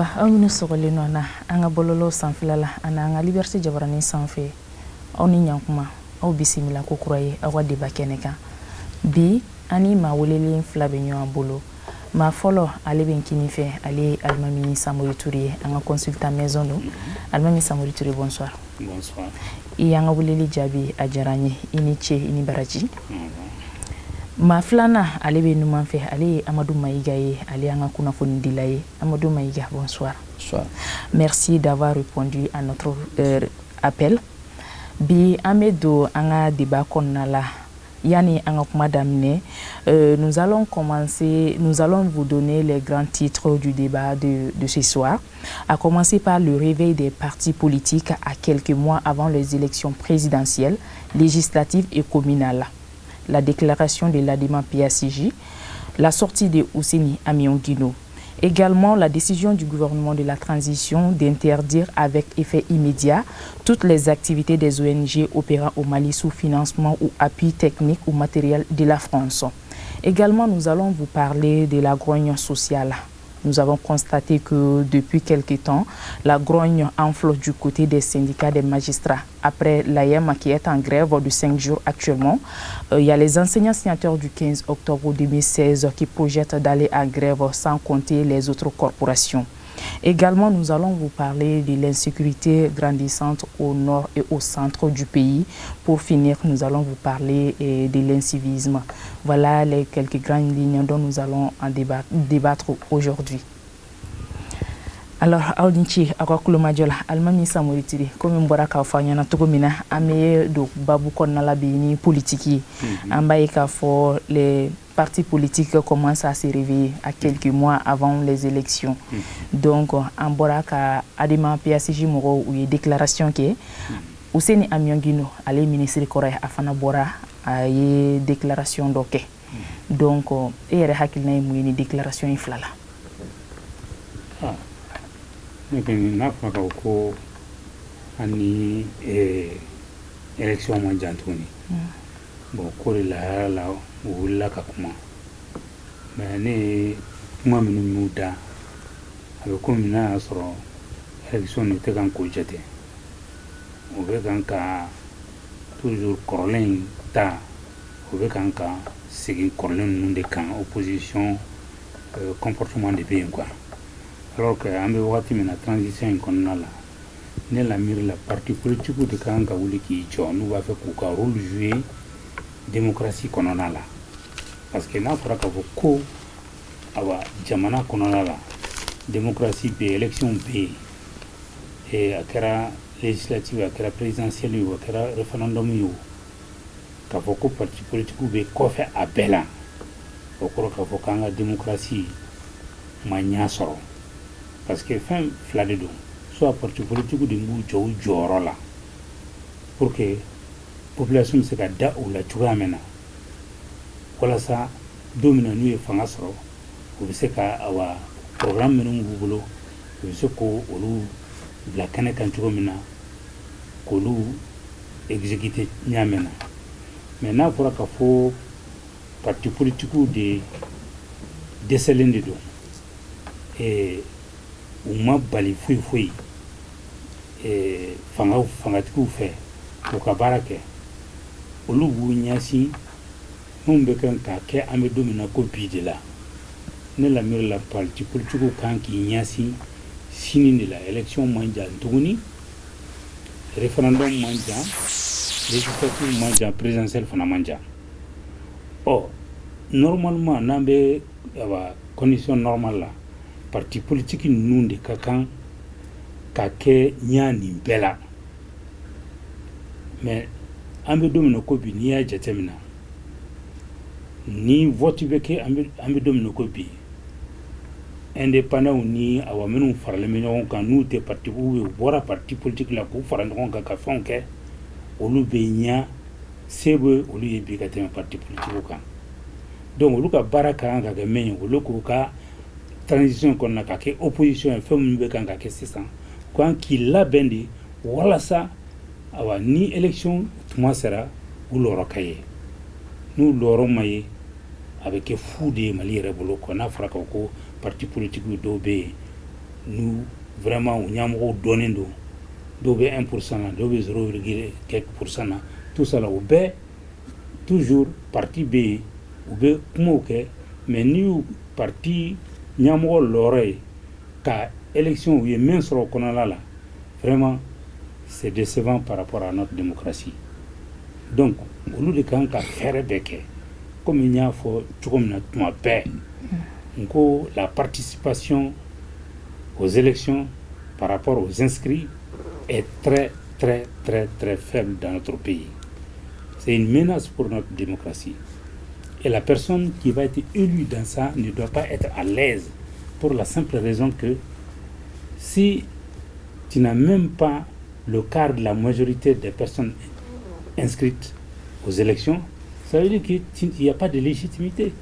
Ayiwa aw minnu sɔgɔlen nɔ na an ka bɔlɔlɔ sanfɛla la ani an ka Liberté Jabaranin sanfɛ aw ni ɲankuma aw bisimila ko kura ye aw ka débat kɛnɛ kan bi ani maa welelen fila bɛ ɲɔgɔn bolo maa fɔlɔ ale bɛ kini fɛ ale ye Alimami Samori Touré ye an ka consultant maison don Alimami Samori Touré bonsoir. Bonsoir. I y'an ka weleli jaabi a diyara n ye i ni ce i ni baraji. maa filanan ale bɛ numan fɛ ale ye Amadou Maïga ye ale y'an ka kunnafoni dila ye Amadou Maïga bonsoir. Bonsoir. Merci d'avoir répondu à notre appel. Bi an bɛ don an ka débat kɔnɔna la yani an ka kuma daminɛ nous allons vous donner les grands titres du débat de ce soir, à commencer par le réveil des partis politiques à quelques mois avant les élections présidentielles, législatives et communales, la déclaration de l'Adima PACJ, la sortie de Ousseini Amion-Guino, également la décision du gouvernement de la transition d'interdire avec effet immédiat toutes les activités des ONG opérant au Mali sous financement ou appui technique ou matériel de la France. Également, nous allons vous parler de la grogne sociale. Nous avons constaté que depuis quelque temps, la grogne enfle du côté des syndicats des magistrats. Après l'AEM qui est en grève de 5 jours actuellement, il y a les enseignants signataires du 15 octobre 2016 qui projettent d'aller en grève sans compter les autres corporations. Également, nous allons vous parler de l'insécurité grandissante au nord et au centre du pays. Pour finir, nous allons vous parler de l'incivisme. Voilà les quelques grandes lignes dont nous allons en débattre aujourd'hui. Alors, Audinchi, Akwakulo Majola, Alimami Samori Touré, comme mbora ka fanya na tugomina ame do babu konna la bini politique. Ambaye ka fo les partis politiques commencent à se réveiller à quelques mois avant les élections. Donc, mbora ka Adima PACJ moro ou déclaration que Ousseini Amion-Guino ale ministre Corée afana bora ay déclaration doké. Donc, ere hakilna mu ni déclaration inflala. N'a pas ko ani élection mondiale tuni bon ko la wula ka kuma mais ne kuma minnu muda avec comme na soro élection ne te kan ko jate o be kan ka toujours corlen ta o be kan ka sigi corlen nun de kan opposition comportement de bien quoi. Alors que ambe wakati mina transition konna la ne la mire la parti politique de kanga wuli ki cho nous va faire ko rôle jouer démocratie konna la parce que na fara ka ko awa jamana konna la démocratie be élection be et akara législative akara présidentielle ou akara référendum yo ka ko parti politique be ko fait abela o ko ka fo kanga démocratie manya soro. Parce que fin flade do soit parti politique de ngu jow joro la pour que population se ka da ou la tuga mena wala sa domina nu e fanga soro o se ka awa programme menu ngu bolo o se ko olu la kane kan tugo mena ko lu exécuter nyamena mais na fora ka fo parti politique de décelende do et uma bali fui fangatiku fe ko ka barake olu bu nyasi mun be kan ka ke ame domina ko bide la ne la mire la parti politique kan ki nyasi sini de la élection mondiale tuguni référendum mondial législative mondial présidentielle fana mondial oh normalement nambe aba condition normale la parti politique nous de kakan kake nyani bela mais ambe domino ko bi ni ya jatemina ni vote beke ambe domino ko bi indépendant ni awa menu farle menu kan nous te parti ou bora parti politique la ko farande kon ka fonke olu be nya sebe olu ye bi ka tem parti politique kan donc olu ka baraka ka ga men olu ko ka transition qu'on a kake opposition femme be kan kake c'est ça quand qu'il la bendi wala ça awa ni élection tuma sera ou l'oro kaye nous l'oro maye avec fou de mali rebolo qu'on a fraka ko parti politique do be nous vraiment on y a donné d'où 1%, d'où 0, quelques pourcents, tout ça là au B toujours parti B ou B comment que mais nous parti n'y a l'oreille car élection où il y a même sur le canal là vraiment c'est décevant par rapport à notre démocratie. Donc au lieu de quand faire bec comme il y a faut comme notre paix la participation aux élections par rapport aux inscrits est très très très très faible dans notre pays. C'est une menace pour notre démocratie. Et la personne qui va être élue dans ça ne doit pas être à l'aise pour la simple raison que si tu n'as même pas le quart de la majorité des personnes inscrites aux élections, ça veut dire qu'il n'y a pas de légitimité.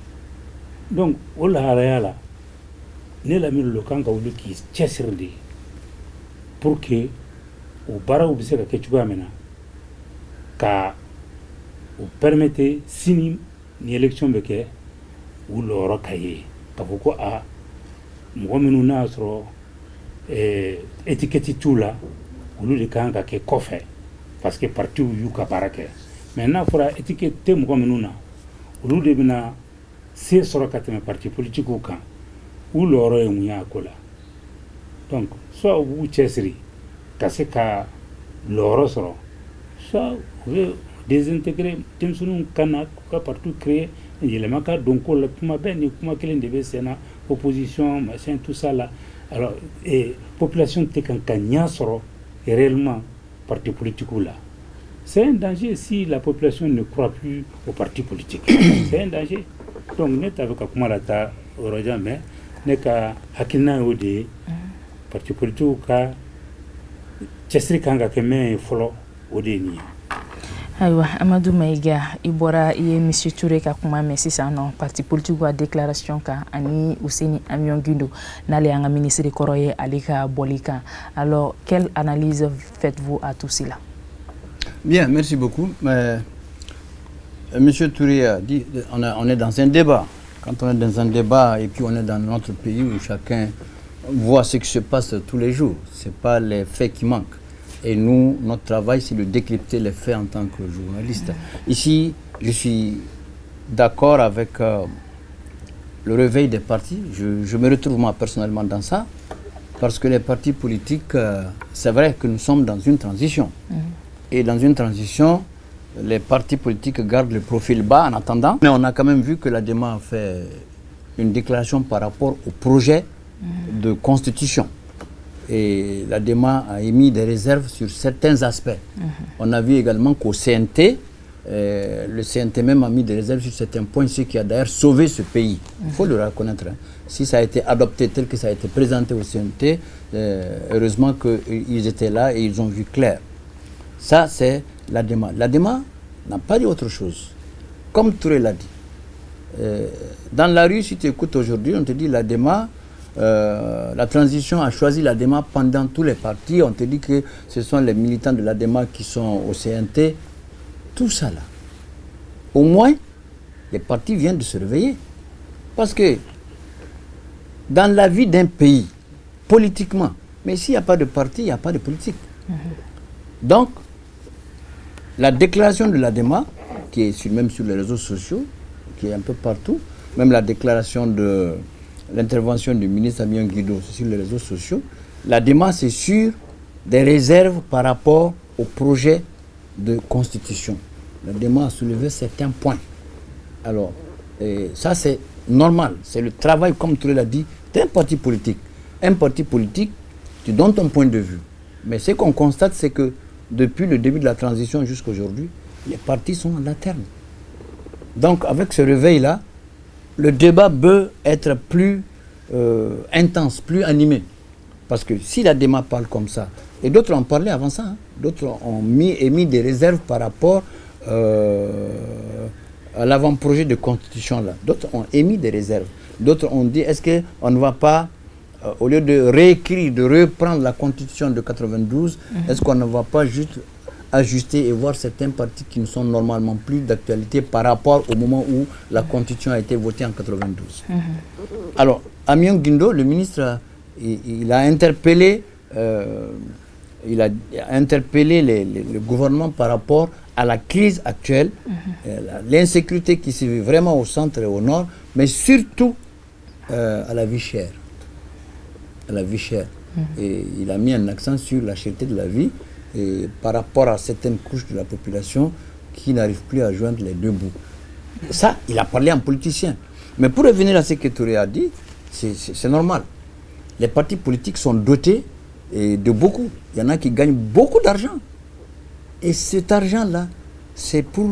Donc, au là, ne la mis le camp qui est pour que au bara ou bisa ka chuga mena ka ou permettre sini ni élection beke ou l'oro kaye ka foko a mo menu na sro étiquette tout là ou le kan ka ke kofe parce que parti yu ka barake maintenant fora étiquette mo menu na ou le bina c'est soro ka te parti politique ou kan ou l'oro e muya kola donc soit ou chesri kasi ka l'oro soro soit vous désintégrer tension kana ka partout créer il ma ka donc la kuma ben ni kuma kelen de sena opposition machin tout ça là alors et population te kan kanya soro réellement parti politique là c'est un danger si la population ne croit plus aux partis politiques c'est un danger donc net avec kuma la ta oroja mais ne ka hakina ode parti politique ka chesri kanga keme folo odeni aywa Amadou Maïga ibora ye monsieur Touré ka kuma mais ça non parti politique wa déclaration ka ani Ouseni Amion Guindo nale anga ministre Koroye Alika Bolika. Alors quelle analyse faites-vous à tout cela? Bien, merci beaucoup. Monsieur Touré a dit on est dans un débat. Quand on est dans un débat et puis on est dans notre pays où chacun voit ce qui se passe tous les jours, c'est pas les faits qui manquent. Et nous, notre travail, c'est de décrypter les faits en tant que journaliste. Ici, je suis d'accord avec le réveil des partis. Je me retrouve moi personnellement dans ça, parce que les partis politiques, c'est vrai que nous sommes dans une transition. Et dans une transition, les partis politiques gardent le profil bas en attendant. Mais on a quand même vu que l'ADEMA a fait une déclaration par rapport au projet de constitution. Et l'ADEMA a émis des réserves sur certains aspects. On a vu également qu'au CNT, le CNT même a mis des réserves sur certains points, ce qui a d'ailleurs sauvé ce pays. Il faut le reconnaître. Hein. Si ça a été adopté tel que ça a été présenté au CNT, heureusement qu'ils étaient là et ils ont vu clair. Ça, c'est l'ADEMA. L'ADEMA n'a pas dit autre chose. Comme Touré l'a dit. Dans la rue, si tu écoutes aujourd'hui, on te dit l'ADEMA, la transition a choisi l'ADEMA pendant tous les partis. On te dit que ce sont les militants de l'ADEMA qui sont au CNT. Tout ça là. Au moins, les partis viennent de se réveiller. Parce que dans la vie d'un pays, politiquement, mais s'il n'y a pas de parti, il n'y a pas de politique. Donc, la déclaration de l'ADEMA, qui est même sur les réseaux sociaux, qui est un peu partout, même la déclaration de l'intervention du ministre Amion Guido sur les réseaux sociaux, l'ADEMA c'est sur des réserves par rapport au projet de constitution. L'ADEMA a soulevé certains points. Alors, ça c'est normal, c'est le travail, comme tu l'as dit, d'un parti politique. Un parti politique, tu donnes ton point de vue. Mais ce qu'on constate, c'est que depuis le début de la transition jusqu'à aujourd'hui, les partis sont à la terme. Donc avec ce réveil-là, le débat peut être plus intense, plus animé. Parce que si l'ADEMA parle comme ça, et d'autres ont parlé avant ça, hein, d'autres ont émis des réserves par rapport à l'avant-projet de constitution là. D'autres ont émis des réserves. D'autres ont dit, est-ce qu'on ne va pas, au lieu de réécrire, de reprendre la constitution de 92, est-ce qu'on ne va pas juste ajuster et voir certains partis qui ne sont normalement plus d'actualité par rapport au moment où la constitution a été votée en 92. Alors, Amion Guindo, le ministre il a interpellé le gouvernement par rapport à la crise actuelle, l'insécurité qui se vit vraiment au centre et au nord, mais surtout à la vie chère. À la vie chère. Et il a mis un accent sur la cherté de la vie et par rapport à certaines couches de la population qui n'arrivent plus à joindre les deux bouts. Ça, il a parlé en politicien. Mais pour revenir à ce que Touré a dit, c'est normal. Les partis politiques sont dotés de beaucoup. Il y en a qui gagnent beaucoup d'argent. Et cet argent-là, c'est pour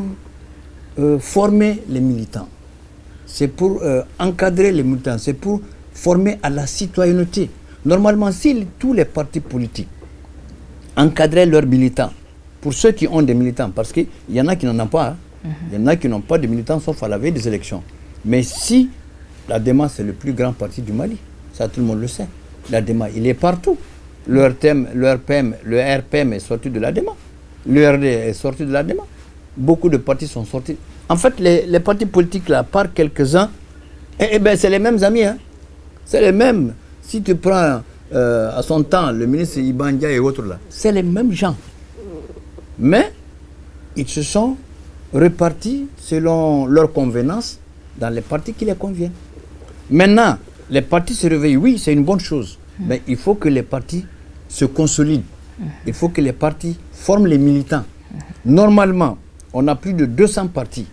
former les militants. C'est pour encadrer les militants. C'est pour former à la citoyenneté. Normalement, si tous les partis politiques encadraient leurs militants, pour ceux qui ont des militants, parce qu'il y en a qui n'en ont pas, il y en a qui n'ont pas de militants sauf à la veille des élections. Mais si l'ADEMA, c'est le plus grand parti du Mali, ça tout le monde le sait. L'ADEMA, il est partout. Le RPM est sorti de l'ADEMA. Le RD est sorti de l'ADEMA. Beaucoup de partis sont sortis. En fait, les partis politiques, là, à part quelques-uns, c'est les mêmes amis. Hein. C'est les mêmes. Si tu prends à son temps le ministre Ibandia et autres, là, c'est les mêmes gens. Mais ils se sont répartis selon leur convenance dans les partis qui les conviennent. Maintenant, les partis se réveillent, oui, c'est une bonne chose. Mais il faut que les partis se consolident. Il faut que les partis forment les militants. Normalement, on a plus de 200 partis.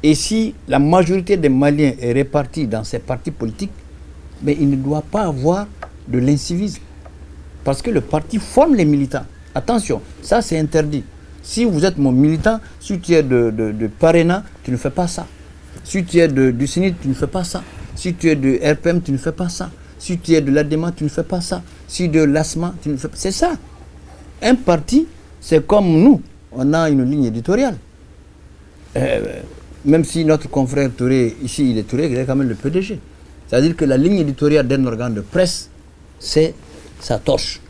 Et si la majorité des Maliens est répartie dans ces partis politiques, mais il ne doit pas avoir de l'incivisme. Parce que le parti forme les militants. Attention, ça c'est interdit. Si vous êtes mon militant, si tu es de Parena, tu ne fais pas ça. Si tu es du CNIT, tu ne fais pas ça. Si tu es de RPM, tu ne fais pas ça. Si tu es de l'ADEMA, tu ne fais pas ça. Si de l'ASMA, tu ne fais pas ça. C'est ça. Un parti, c'est comme nous. On a une ligne éditoriale. Même si notre confrère Touré, ici, il est Touré, il est quand même le PDG. C'est-à-dire que la ligne éditoriale d'un organe de presse, c'est sa torche.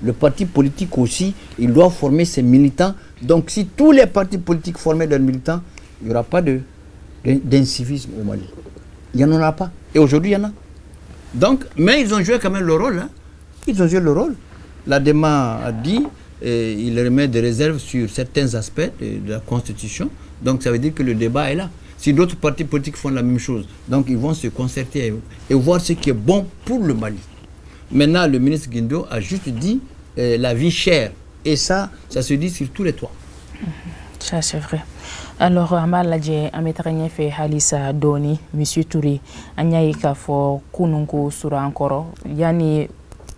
Le parti politique aussi, il doit former ses militants. Donc si tous les partis politiques formaient leurs militants, il n'y aura pas d'incivisme au Mali. Il n'y en aura pas. Et aujourd'hui, il y en a. Donc, mais ils ont joué quand même le rôle. Hein. Ils ont joué le rôle. L'ADEMA a dit, il remet des réserves sur certains aspects de la Constitution. Donc ça veut dire que le débat est là. Si d'autres partis politiques font la même chose, donc ils vont se concerter et voir ce qui est bon pour le Mali. Maintenant, le ministre Guindo a juste dit la vie chère. Et ça se dit sur tous les toits. Ça, c'est vrai. Alors, Amaladje, Ametaranye fait Halissa Doni, Monsieur Touré, Anyaïka for Kununko Sura Ankoro, Yani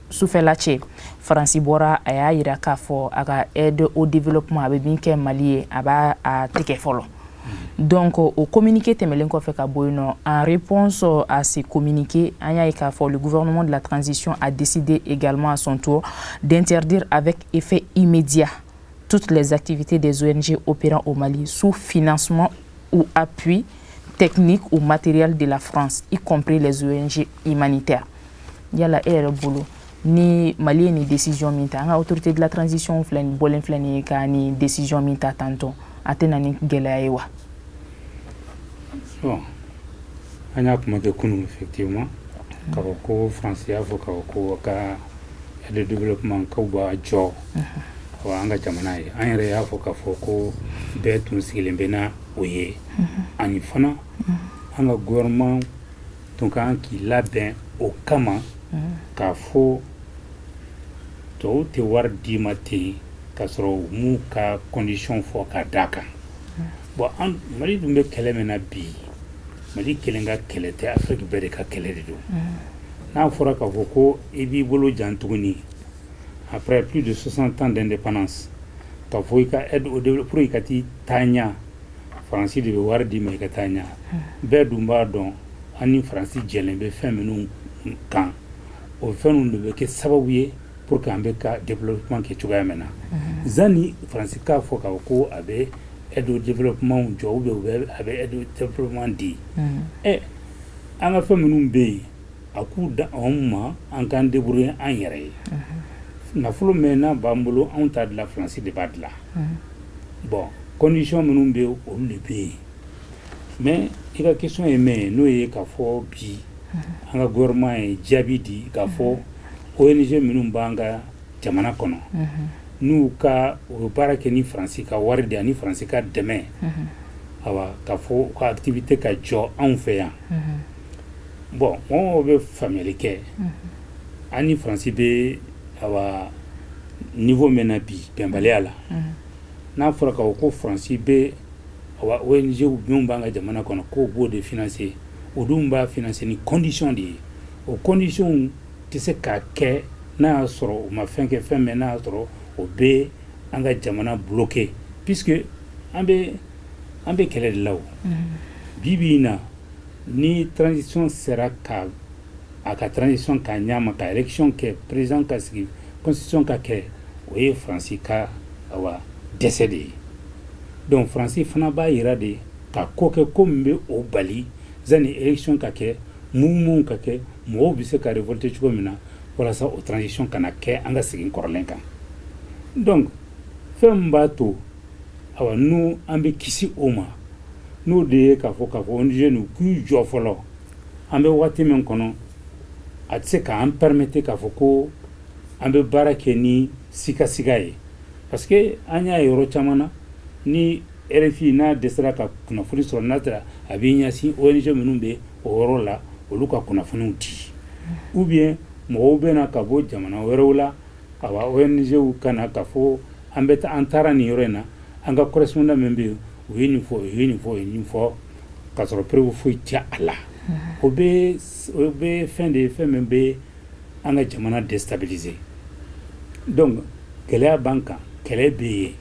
Soufelache, Francis Bora, Aya Kafo, Aga aide au développement avec Binke Mali, Aba à Tekefolo. Donc, au communiqué Temelenko Fekaboino, en réponse à ces communiqués, le gouvernement de la transition a décidé également à son tour d'interdire avec effet immédiat toutes les activités des ONG opérant au Mali sous financement ou appui technique ou matériel de la France, y compris les ONG humanitaires. Il y a la boulot. Ni Mali ni décision minta. L'autorité de la transition ni décision minta tantôt. Atenani Gelaewa. Bon, on a commencé effectivement. Karoko français Karoko ka de développement Kauba Jo. Anga jamana ye. An yɛrɛ y'a fɔ k'a fɔ ko bɛɛ tun sigilen bɛ na o ye. Ani fana an ka gouvernement tun kan k'i labɛn o kama k'a fɔ tɔw tɛ wari d'i ma ten k'a sɔrɔ m'u ka condition fɔ ka d'a kan. Bon, Mali dun bɛ kɛlɛ min na bi, Mali kelen ka kɛlɛ tɛ, Afrique bɛɛ de ka kɛlɛ de don. N'a fɔra k'a fɔ ko i b'i bolo jan tuguni après plus de 60 ans d'indépendance, k'a fɔ i ka aide au développement pour i ka t'i taa ɲa, Faransi de bɛ wari d'i ma i ka taa ɲa. Bɛɛ dun b'a dɔn an ni Faransi jɛlen bɛ fɛn minnu kan, o fɛn ninnu de bɛ kɛ sababu ye pour que an bɛ ka développement kɛ cogoya min na. Zani Faransi k'a fɔ k'a fɔ ko a bɛ aide au développement jɔ ou bien a bɛ aide au développement di. An ka fɛn minnu bɛ yen, a k'u da anw ma an k'an débrouiller an yɛrɛ ye. Nafolo mɛnna b'an bolo anw t'a dilan Faransi de b'a dilan. Bon, condition minnu bɛ olu de bɛ yen. Mais i ka question ye min ye n'o ye k'a fɔ bi an ka gouvernement ye jaabi di k'a fɔ ONG minnu b'an ka jamana kɔnɔ n'u ka o baara kɛ ni Faransi ka wari di ani Faransi ka dɛmɛ awa ka fɔ ka activité ka jɔ anw fɛ yan bon mɔgɔw bɛ faamuyali kɛ an ni Faransi bɛ awa niveau min na bi bɛnbaliya la n'a fɔra ka ko Faransi bɛ awa ONG minnu b'an ka jamana kɔnɔ k'o b'o de financer o dun b'a financer ni condition de ye o condition tɛ se ka kɛ n'a y'a sɔrɔ o ma fɛn kɛ fɛn min n'a y'a sɔrɔ o bɛ an ka jamana bloqué puisque an bɛ kɛlɛ de la o bi bi in na ni transition sera ka a ka transition ka ɲa ka élection kɛ président ka sigi constitution ka kɛ o ye Faransi ka awa dɛsɛ de ye donc Faransi fana b'a yira de ka ko kɛ ko min bɛ o bali zani élection ka kɛ mouvement ka kɛ mɔgɔw bɛ se ka révolter cogo min na walasa o transition kana kɛ an ka segin kɔrɔlen kan donc fɛn min b'a to awa n'u an bɛ kisi o ma n'o de ye k'a fɔ ONG n'u k'u jɔ fɔlɔ an bɛ waati min kɔnɔ a tɛ se k'an permettre k'a fɔ ko an bɛ baara kɛ ni sikasiga ye parce que an y'a ye yɔrɔ caman na ni RFI n'a dɛsɛra ka kunnafoni sɔrɔ n'a sera a bɛ ɲɛsin ONG minnu bɛ o yɔrɔ la olu ka kunnafoniw di ou bien mɔgɔw bɛ na ka bɔ jamana wɛrɛw la awa ONGw kana ka fɔ an taara nin yɔrɔ in na an ka correspondant min bɛ yen o ye nin fɔ o ye nin fɔ o ye nin fɔ ka sɔrɔ preuve foyi tɛ a la o bɛ fɛn de ye fɛn min bɛ an ka jamana déstabiliser donc gɛlɛya b'an kan kɛlɛ bɛ yen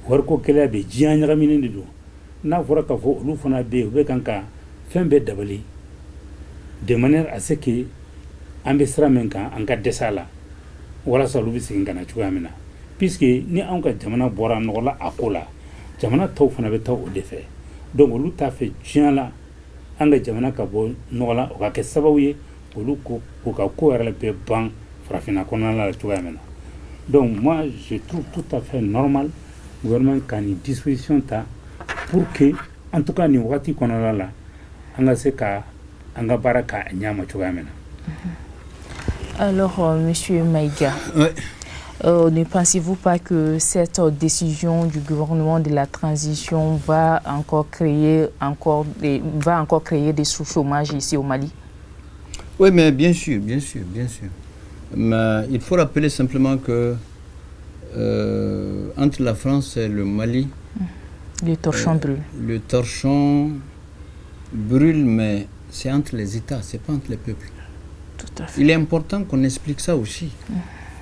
wariko gɛlɛya bɛ yen diɲɛ ɲagaminen de don n'a fɔra ka fɔ olu fana bɛ yen u bɛ kan ka fɛn bɛɛ dabali de manière à ce que an bɛ sira min kan an ka dɛsɛ a la walasa olu bɛ segin ka na cogoya min na puisque ni anw ka jamana bɔra nɔgɔ la a ko la jamana tɔw fana bɛ taa o de fɛ donc olu t'a fɛ diɲɛ la an ka jamana ka bɔ nɔgɔ la o ka kɛ sababu ye olu k'u ka ko yɛrɛ bɛɛ ban farafinna kɔnɔna la cogoya min na donc moi je trouve tout à fait normal gouvernement ka nin disposition ta pour que en tout cas nin wagati kɔnɔna la an ka se ka an ka baara ka ɲa ma cogoya min na. Alors, Monsieur Maïga, ne pensez-vous pas que cette décision du gouvernement de la transition va encore créer des sous-chômages ici au Mali? Oui, mais bien sûr. Mais il faut rappeler simplement que entre la France et le Mali, le torchon brûle. Le torchon brûle, mais c'est entre les États, c'est pas entre les peuples. Tout à fait. Il est important qu'on explique ça aussi.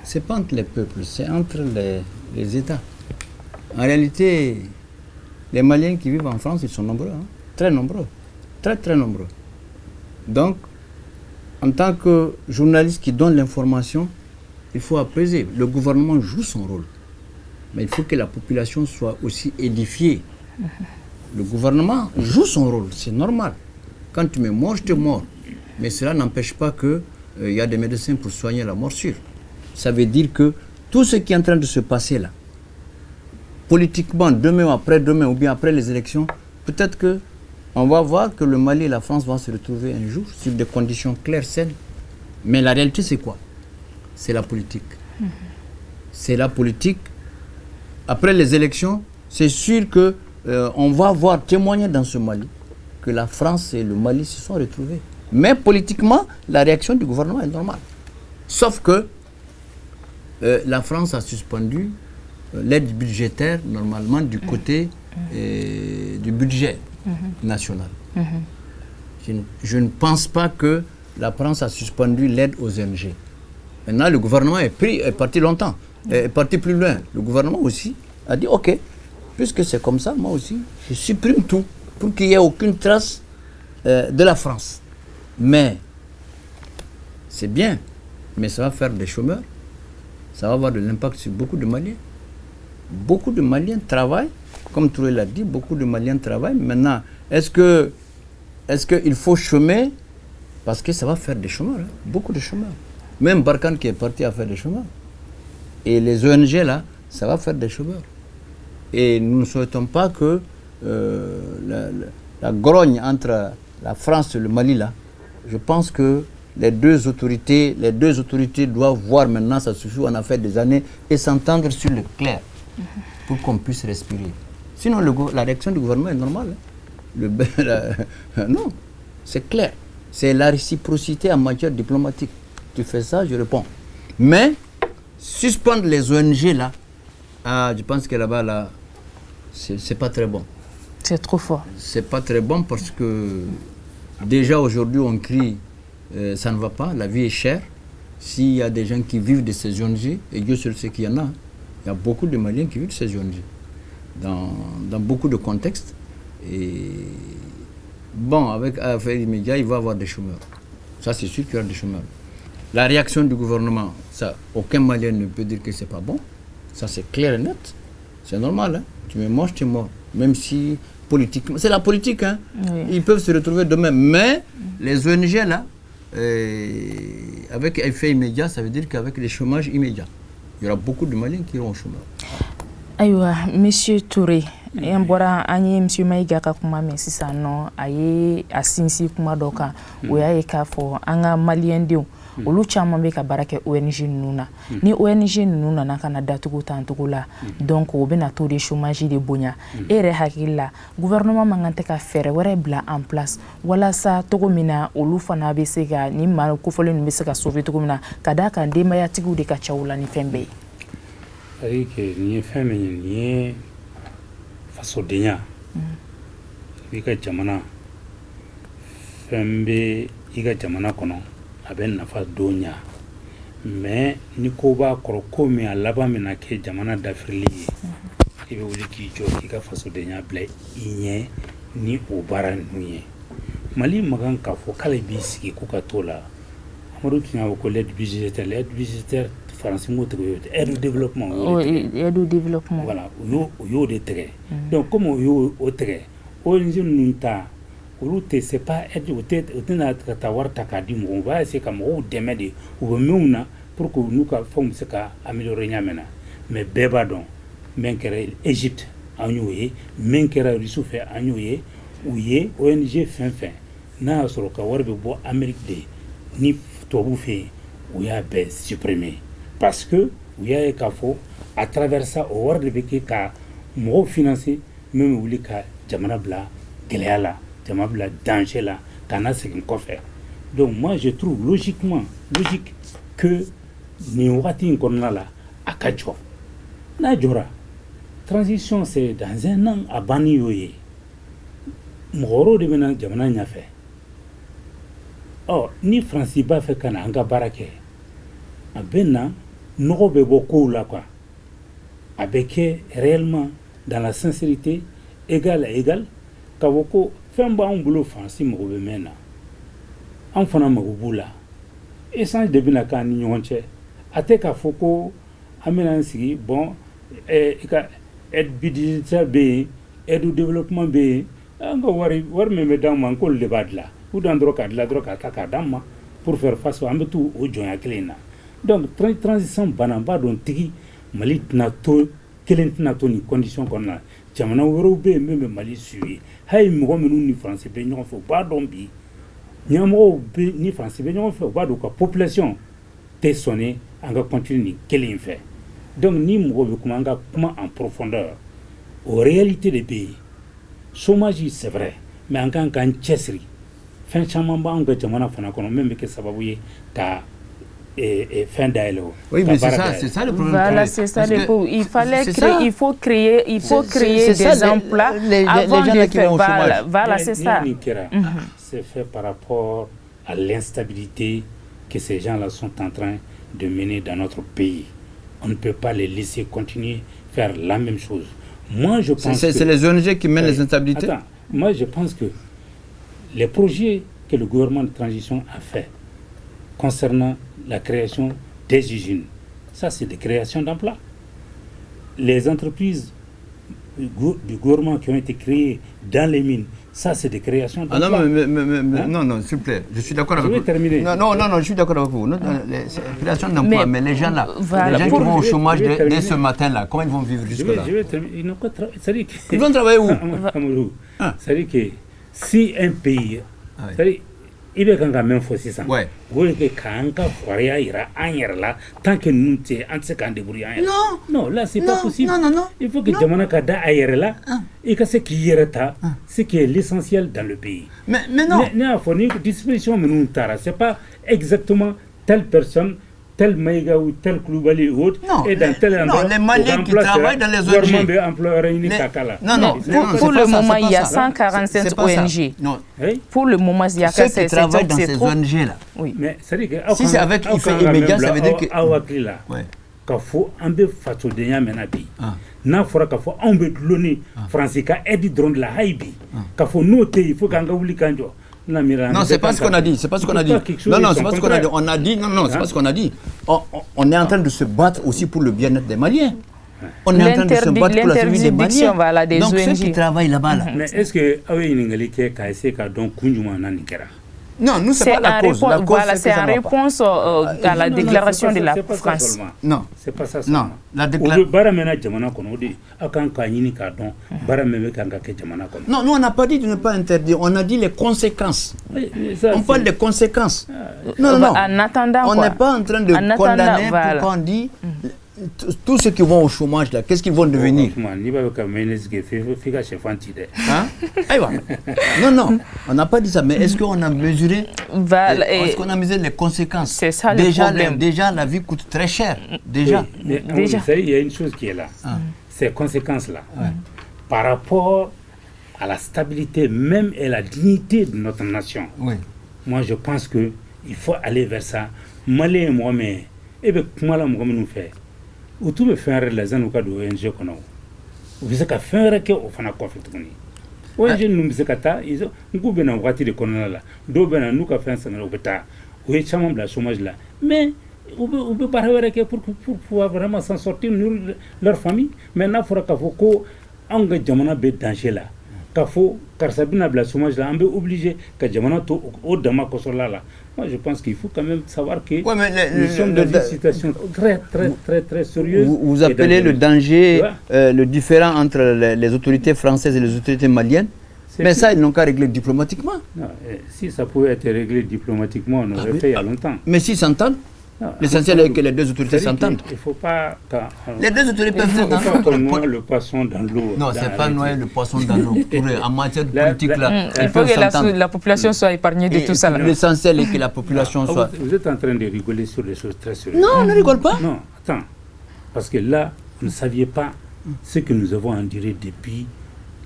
C'est pas entre les peuples, c'est entre les États. En réalité, les Maliens qui vivent en France, ils sont nombreux, hein? Très nombreux, très nombreux. Donc, en tant que journaliste qui donne l'information, il faut apaiser. Le gouvernement joue son rôle, mais il faut que la population soit aussi édifiée. Le gouvernement joue son rôle, c'est normal. Quand tu me mords, je te mords. Mais cela n'empêche pas qu'il y a des médecins pour soigner la morsure. Ça veut dire que tout ce qui est en train de se passer là, politiquement, demain ou après-demain, ou bien après les élections, peut-être qu'on va voir que le Mali et la France vont se retrouver un jour sur des conditions claires, saines. Mais la réalité, c'est quoi? C'est la politique. C'est la politique. Après les élections, c'est sûr qu'on va voir témoigner dans ce Mali que la France et le Mali se sont retrouvés. Mais politiquement, la réaction du gouvernement est normale. Sauf que la France a suspendu l'aide budgétaire, normalement, du côté du budget national. Je ne pense pas que la France a suspendu l'aide aux ONG. Maintenant, le gouvernement est parti longtemps, est parti plus loin. Le gouvernement aussi a dit, OK, puisque c'est comme ça, moi aussi, je supprime tout pour qu'il n'y ait aucune trace de la France. Mais, c'est bien, mais ça va faire des chômeurs, ça va avoir de l'impact sur beaucoup de Maliens. Beaucoup de Maliens travaillent, comme Touré l'a dit, beaucoup de Maliens travaillent. Maintenant, est-ce qu'il faut chômer? Parce que ça va faire des chômeurs, hein, beaucoup de chômeurs. Même Barkhane qui est parti à faire des chômeurs. Et les ONG là, ça va faire des chômeurs. Et nous ne souhaitons pas que la grogne entre la France et le Mali là, je pense que les deux autorités doivent voir maintenant, ça suffit, on a fait des années, et s'entendre sur le clair pour qu'on puisse respirer. Sinon, la réaction du gouvernement est normale. Non, c'est clair. C'est la réciprocité en matière diplomatique. Tu fais ça, je réponds. Mais, suspendre les ONG là, je pense que là-bas, là, c'est pas très bon. C'est trop fort. C'est pas très bon parce que déjà aujourd'hui on crie ça ne va pas, la vie est chère. S'il y a des gens qui vivent de ces ONG, et Dieu seul sait qu'il y en a, il y a beaucoup de Maliens qui vivent de ces ONG dans beaucoup de contextes. Et bon, avec affaires immédiates, il va y avoir des chômeurs. Ça c'est sûr qu'il y aura des chômeurs. La réaction du gouvernement, ça, aucun Malien ne peut dire que c'est pas bon. Ça c'est clair et net. C'est normal, hein. Tu me manges, tu es mort. Même si politiquement, c'est la politique, hein. Oui. Ils peuvent se retrouver demain. Mais les ONG là, avec effet immédiat, ça veut dire qu'avec les chômages immédiats, il y aura beaucoup de Maliens qui iront au chômage. Aïwa, Monsieur Touré, en bora anye Monsieur Maïga ka kuma men sisan non aye asinsi kuma doka o ya e ka fo anga Malien dew olu chama be ka barake ONG nuna ni ONG nuna na kana datugo tantugo la donc o bena to de chômage de bonya ere hakilla gouvernement mangante ka faire were bla en place wala sa togo mina olu fana be se ga ni ma ko fole ni be se ka sauver togo mina kada ka de maya tigu de ka chawula ni fembe ari ke ni femme ni faso denya bika jamana fembe iga jamana kono aben nafa donya mais ni ko ba koro ko mi alaba mi na ke jamana d'Afrique ibe wuli ki jo ka faso denya bla inye ni obara nuye Mali magan ka fo kala bi sigi ko ka tola amadu kina ko l'aide budgétaire France aide au développement. Aide au développement. Voilà, yo de très. Donc comme yo au très, ONG n'unta, c'est pas aide au tête, au tena tawar takadi on va essayer comme au demande ou même pour que nous faisons ce cas améliorer nyamena. Mais beba don, menkere Égypte anyoye, menkere Russoufé anyoye, ouye ONG fin na soro ka warbe bo Amérique de ni tobu fait ou ya be supprimer. Parce que il y a à travers ça au world de ka mo financer même wuli ka jamana bla geleala jamana bla danger là kana ce qu'on fait. Donc moi je trouve logique que ni wati konna la akajo na jora transition c'est dans un an à bani yoye moro de mena jamana nya fait. Oh ni France ba fait kana anga barake abena n'auront beaucoup là quoi avec réellement dans la sincérité égal à égal kawoko femba un boulot français mo be mena enfana mo bula essence de bina kan nyonche ateka foko amena sigi bon ka aide budgétaire be aide au développement be anga war me dans man ko le badla ou dans droka ta dama pour faire face à tout au joya clean. Donc transition banamba don tigi Mali nato kelen nato ni condition qu'on a jamana woro be même Mali suyi hay mo menu ni français be ñoo fo ba don bi ñamo be ni français be ñoo fo ba do ka population te sonné anga continue ni kelen fait. Donc ni mo be kuma anga kuma en profondeur aux réalités des pays chômage c'est vrai mais anga kan chesri fin chama ba anga jamana fana kono même que sababu ye ta et fin dialogue. Oui, mais c'est ça le problème. Voilà, c'est ça le problème. Il faut créer des emplois avant de faire. Voilà, c'est ça. C'est fait par rapport à l'instabilité que ces gens-là sont en train de mener dans notre pays. On ne peut pas les laisser continuer à faire la même chose. Moi, je pense c'est les ONG qui mènent les instabilités. Attends, moi, je pense que les projets que le gouvernement de transition a fait concernant la création des usines, ça c'est des créations d'emplois. Les entreprises du gouvernement qui ont été créées dans les mines, ça c'est des créations d'emplois. Ah non, hein? Non, s'il vous plaît, je suis d'accord avec vous. Je vais terminer. Non, je suis d'accord avec vous. C'est création d'emplois, mais les gens là, les gens qui vont au chômage dès ce matin là, comment ils vont vivre jusque-là? Je vais terminer. Ils vont travailler où? C'est-à-dire que si un pays, c'est-à-dire il veut quand même faut ça. Ouais. Vous que quand Korea ira ailleurs là, tant que nous t'es en se can débrouiller. Non, là c'est pas possible. Non. Il faut que Jamana Kada ailleurs là, et que ce qui y est ce qui est l'essentiel dans le pays. Mais non. Mais il faut une disposition, mais nous c'est pas exactement telle personne. Tel Maïga ou tel Koulibaly ou autre, et dans tel endroit. Non, les Maliens qui travaillent dans les ONG. Non, pour le moment, il y a 147 ONG. Non. Pour le moment, il y a ceux qui travaillent dans ces ONG-là. Oui. Mais c'est-à-dire que si c'est avec effet immédiat, ça veut dire que. Qu'il faut un peu fatiguer des gens maintenant. N'a fora qu'il faut un peu de l'ONU français qui aide drone de la Haïti. Qu'il faut noter, il faut qu'on oublie quand non, c'est pas ce qu'on a dit. C'est pas ce qu'on a dit. Non, c'est pas ce qu'on a dit. On a dit, non, c'est pas ce qu'on a dit. On est en train de se battre aussi pour le bien-être des Maliens. On est en train de se battre pour la survie des Maliens. Donc ceux qui travaillent là-bas, là. Mais est-ce que Awe Ningalike Kaise ka donc Kunjuma Nanikera? Non, nous, c'est pas la cause. La cause, voilà, c'est en réponse à la déclaration de la France. Non, c'est pas ça. Non, la déclaration. Non, nous, on n'a pas dit de ne pas interdire. On a dit les conséquences. On parle des conséquences. Non. En attendant, on n'est pas en train de condamner pourquoi on dit tous ceux qui vont au chômage, là, qu'est-ce qu'ils vont devenir? Non, on n'a pas dit ça, mais est-ce qu'on a mesuré est-ce qu'on a mesuré les conséquences? C'est ça le problème. Déjà, la vie coûte très cher. Déjà. Mais déjà. Il y a une chose qui est là. Ces conséquences-là, par rapport à la stabilité même et la dignité de notre nation, moi je pense qu'il faut aller vers ça. Malais, moi-même, et bien, comment nous fait? Ou tout me faire les ans au cas de l'ONG qu'on a. Vous savez qu'à faire que on fait un conflit. ONG nous disent qu'à ils ont un coup bien en voiture de colonel là. D'autres bien nous qu'à faire un salaire au bêta. Ou est chambre de la chômage là. Mais on peut pas faire que pour pouvoir vraiment s'en sortir leur famille. Maintenant il faudra qu'il faut qu'on ait jamana bête danger là. Qu'il faut car ça bien la chômage là. On est obligé que jamana tout au dama kosola là. Moi, je pense qu'il faut quand même savoir que nous sommes dans une situation très sérieuse. Vous appelez le danger, le différent entre les autorités françaises et les autorités maliennes. Mais ça, ils n'ont qu'à régler diplomatiquement. Non, si ça pouvait être réglé diplomatiquement, on aurait fait il y a longtemps. Mais s'ils s'entendent, l'essentiel est que les deux autorités s'entendent. Il ne faut pas... Les deux autorités peuvent s'entendre. Il ne faut pas noyer le poisson dans l'eau. Non, ce n'est pas noyer le poisson dans l'eau. En matière de politique, là, il faut que la population soit épargnée de tout ça. L'essentiel est que la population soit... Vous êtes en train de rigoler sur des choses très sérieuses. Non, on ne rigole pas. Non, attends. Parce que là, vous ne saviez pas ce que nous avons enduré depuis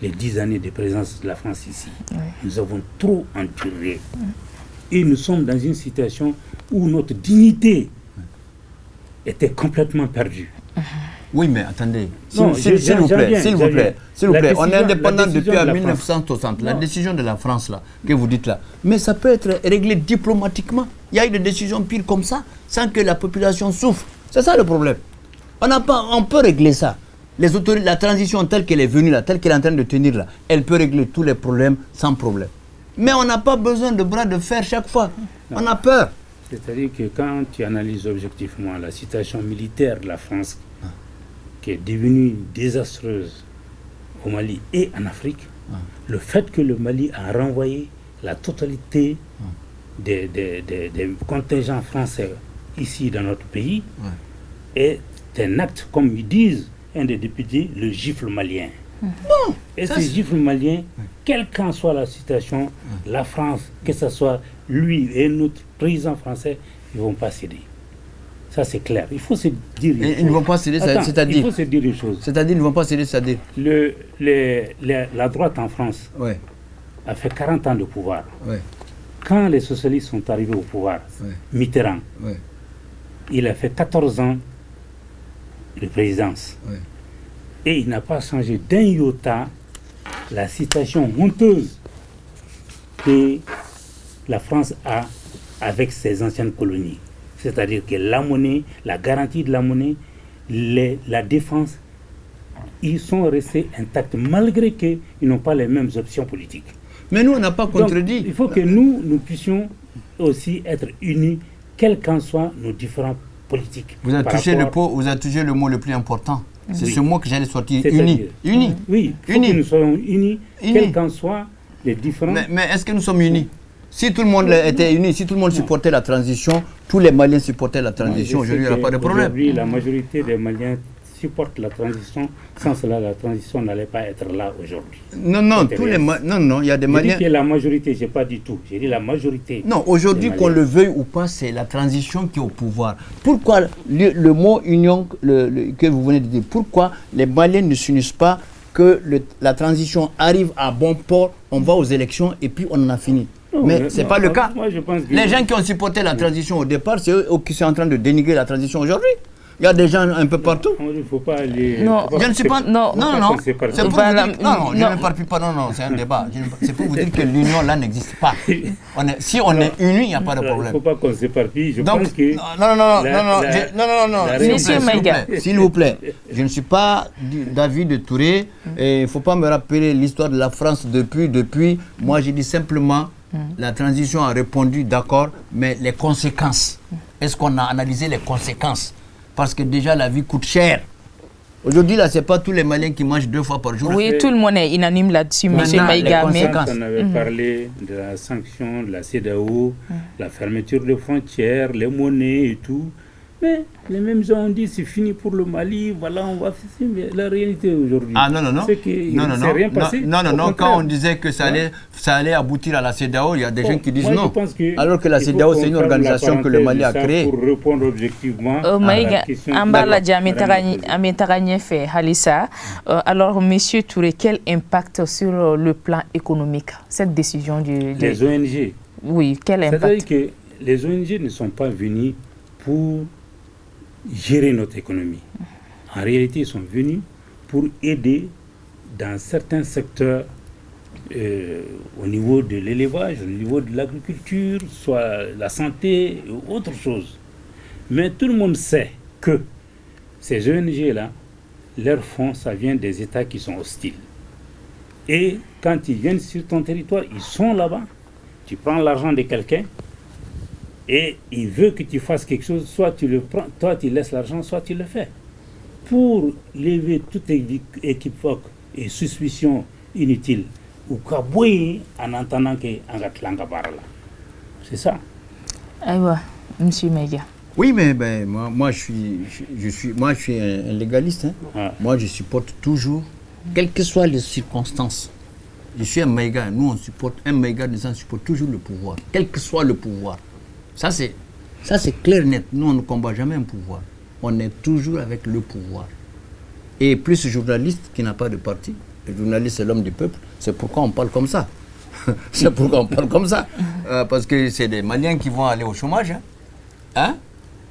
les 10 années de présence de la France ici. Nous avons trop enduré. Et nous sommes dans une situation où notre dignité était complètement perdue. Oui, mais attendez. S'il vous plaît. On est indépendant depuis 1960. La décision de la France, là, que vous dites là. Mais ça peut être réglé diplomatiquement. Il y a eu des décisions pires comme ça, sans que la population souffre. C'est ça le problème. On peut régler ça. Les autorités, la transition telle qu'elle est venue là, telle qu'elle est en train de tenir là, elle peut régler tous les problèmes sans problème. Mais on n'a pas besoin de bras de fer chaque fois. On a peur. C'est-à-dire que quand tu analyses objectivement la situation militaire de la France, qui est devenue désastreuse au Mali et en Afrique, le fait que le Mali a renvoyé la totalité des contingents français ici dans notre pays est un acte, comme ils disent, un des députés, le gifle malien. Et ce gifle malien, quelle qu'en soit la situation, la France, que ce soit lui et notre président français, ils ne vont pas céder. Ça, c'est clair. Il faut se dire une chose. Ils ne vont pas céder, c'est-à-dire... Il faut se dire une chose. C'est-à-dire, ils ne vont pas céder, c'est-à-dire... La droite en France a fait 40 ans de pouvoir. Quand les socialistes sont arrivés au pouvoir, Mitterrand, il a fait 14 ans de présidence. Et il n'a pas changé d'un iota la situation honteuse que la France a avec ses anciennes colonies. C'est-à-dire que la monnaie, la garantie de la monnaie, la défense, ils sont restés intacts malgré qu'ils n'ont pas les mêmes options politiques. Mais nous, on n'a pas contredit. Donc, il faut que nous puissions aussi être unis, quels qu'en soient nos différents politiques. Vous avez touché le mot le plus important. C'est ce mot que j'allais sortir, unis. Oui, il faut que nous soyons unis, quels qu'en soient les différents... Mais est-ce que nous sommes unis? Si tout le monde était uni, si tout le monde supportait la transition, tous les Maliens supportaient la transition, aujourd'hui il n'y aura pas de problème. Aujourd'hui, la majorité des Maliens supportent la transition. Sans cela, la transition n'allait pas être là aujourd'hui. Non, il y a des Maliens. Je dis que la majorité, je n'ai pas dit tout. J'ai dit la majorité. Non, aujourd'hui, qu'on le veuille ou pas, c'est la transition qui est au pouvoir. Pourquoi le mot union que vous venez de dire, pourquoi les Maliens ne s'unissent pas, que la transition arrive à bon port, on va aux élections et puis on en a fini? Non, mais ce n'est pas le cas. Moi, je pense que les gens qui ont supporté la transition au départ, c'est eux qui sont en train de dénigrer la transition aujourd'hui. Il y a des gens un peu partout. Il ne faut pas aller... Non, je ne suis pas... Non. C'est pour vous dire... Non, je ne m'éparpille pas. Non, c'est un débat. C'est pour vous dire que l'union là n'existe pas. Si on est unis, il n'y a pas de problème. Il ne faut pas qu'on s'éparpille. Je pense que... Non. Monsieur Maïga. S'il vous plaît, je ne suis pas d'avis de Touré. Il ne faut pas me rappeler l'histoire de la France depuis. Moi, j'ai dit simplement, la transition a répondu, d'accord, mais les conséquences. Est-ce qu'on a analysé les conséquences? Parce que déjà la vie coûte cher. Aujourd'hui, là, ce n'est pas tous les Maliens qui mangent 2 fois par jour. Oui, tout le monde est unanime là-dessus, M. Maïga. On avait parlé de la sanction, de la CEDEAO, la fermeture des frontières, les monnaies et tout. Mais les mêmes gens ont dit c'est fini pour le Mali, voilà, on va faire. Mais la réalité aujourd'hui, c'est qu'il ne s'est rien passé. Non, quand on disait que ça allait aboutir à la CEDEAO, il y a des gens qui disent non. Alors que la CEDEAO, c'est une organisation que le Mali a créée. Pour répondre objectivement à la question. Alors, M. Touré, quel impact sur le plan économique, cette décision Les ONG. Oui, quel impact? C'est-à-dire que les ONG ne sont pas venus pour gérer notre économie. En réalité, ils sont venus pour aider dans certains secteurs au niveau de l'élevage, au niveau de l'agriculture, soit la santé ou autre chose. Mais tout le monde sait que ces ONG-là, leurs fonds, ça vient des États qui sont hostiles. Et quand ils viennent sur ton territoire, ils sont là-bas, tu prends l'argent de quelqu'un, et il veut que tu fasses quelque chose, soit tu le prends, toi tu laisses l'argent, soit tu le fais. Pour lever toute équivoque et suspicion inutile, ou kaboué en entendant que Angatlanga Barala. C'est ça. Aïwa, monsieur Maïga. Oui, mais moi je suis un légaliste. Moi je supporte toujours, quelles que soient les circonstances. Je suis un Maïga, nous on supporte, un Maïga on supporte toujours le pouvoir, quel que soit le pouvoir. Ça c'est clair net. Nous, on ne combat jamais un pouvoir. On est toujours avec le pouvoir. Et plus journaliste qui n'a pas de parti, le journaliste c'est l'homme du peuple, c'est pourquoi on parle comme ça. Parce que c'est des Maliens qui vont aller au chômage.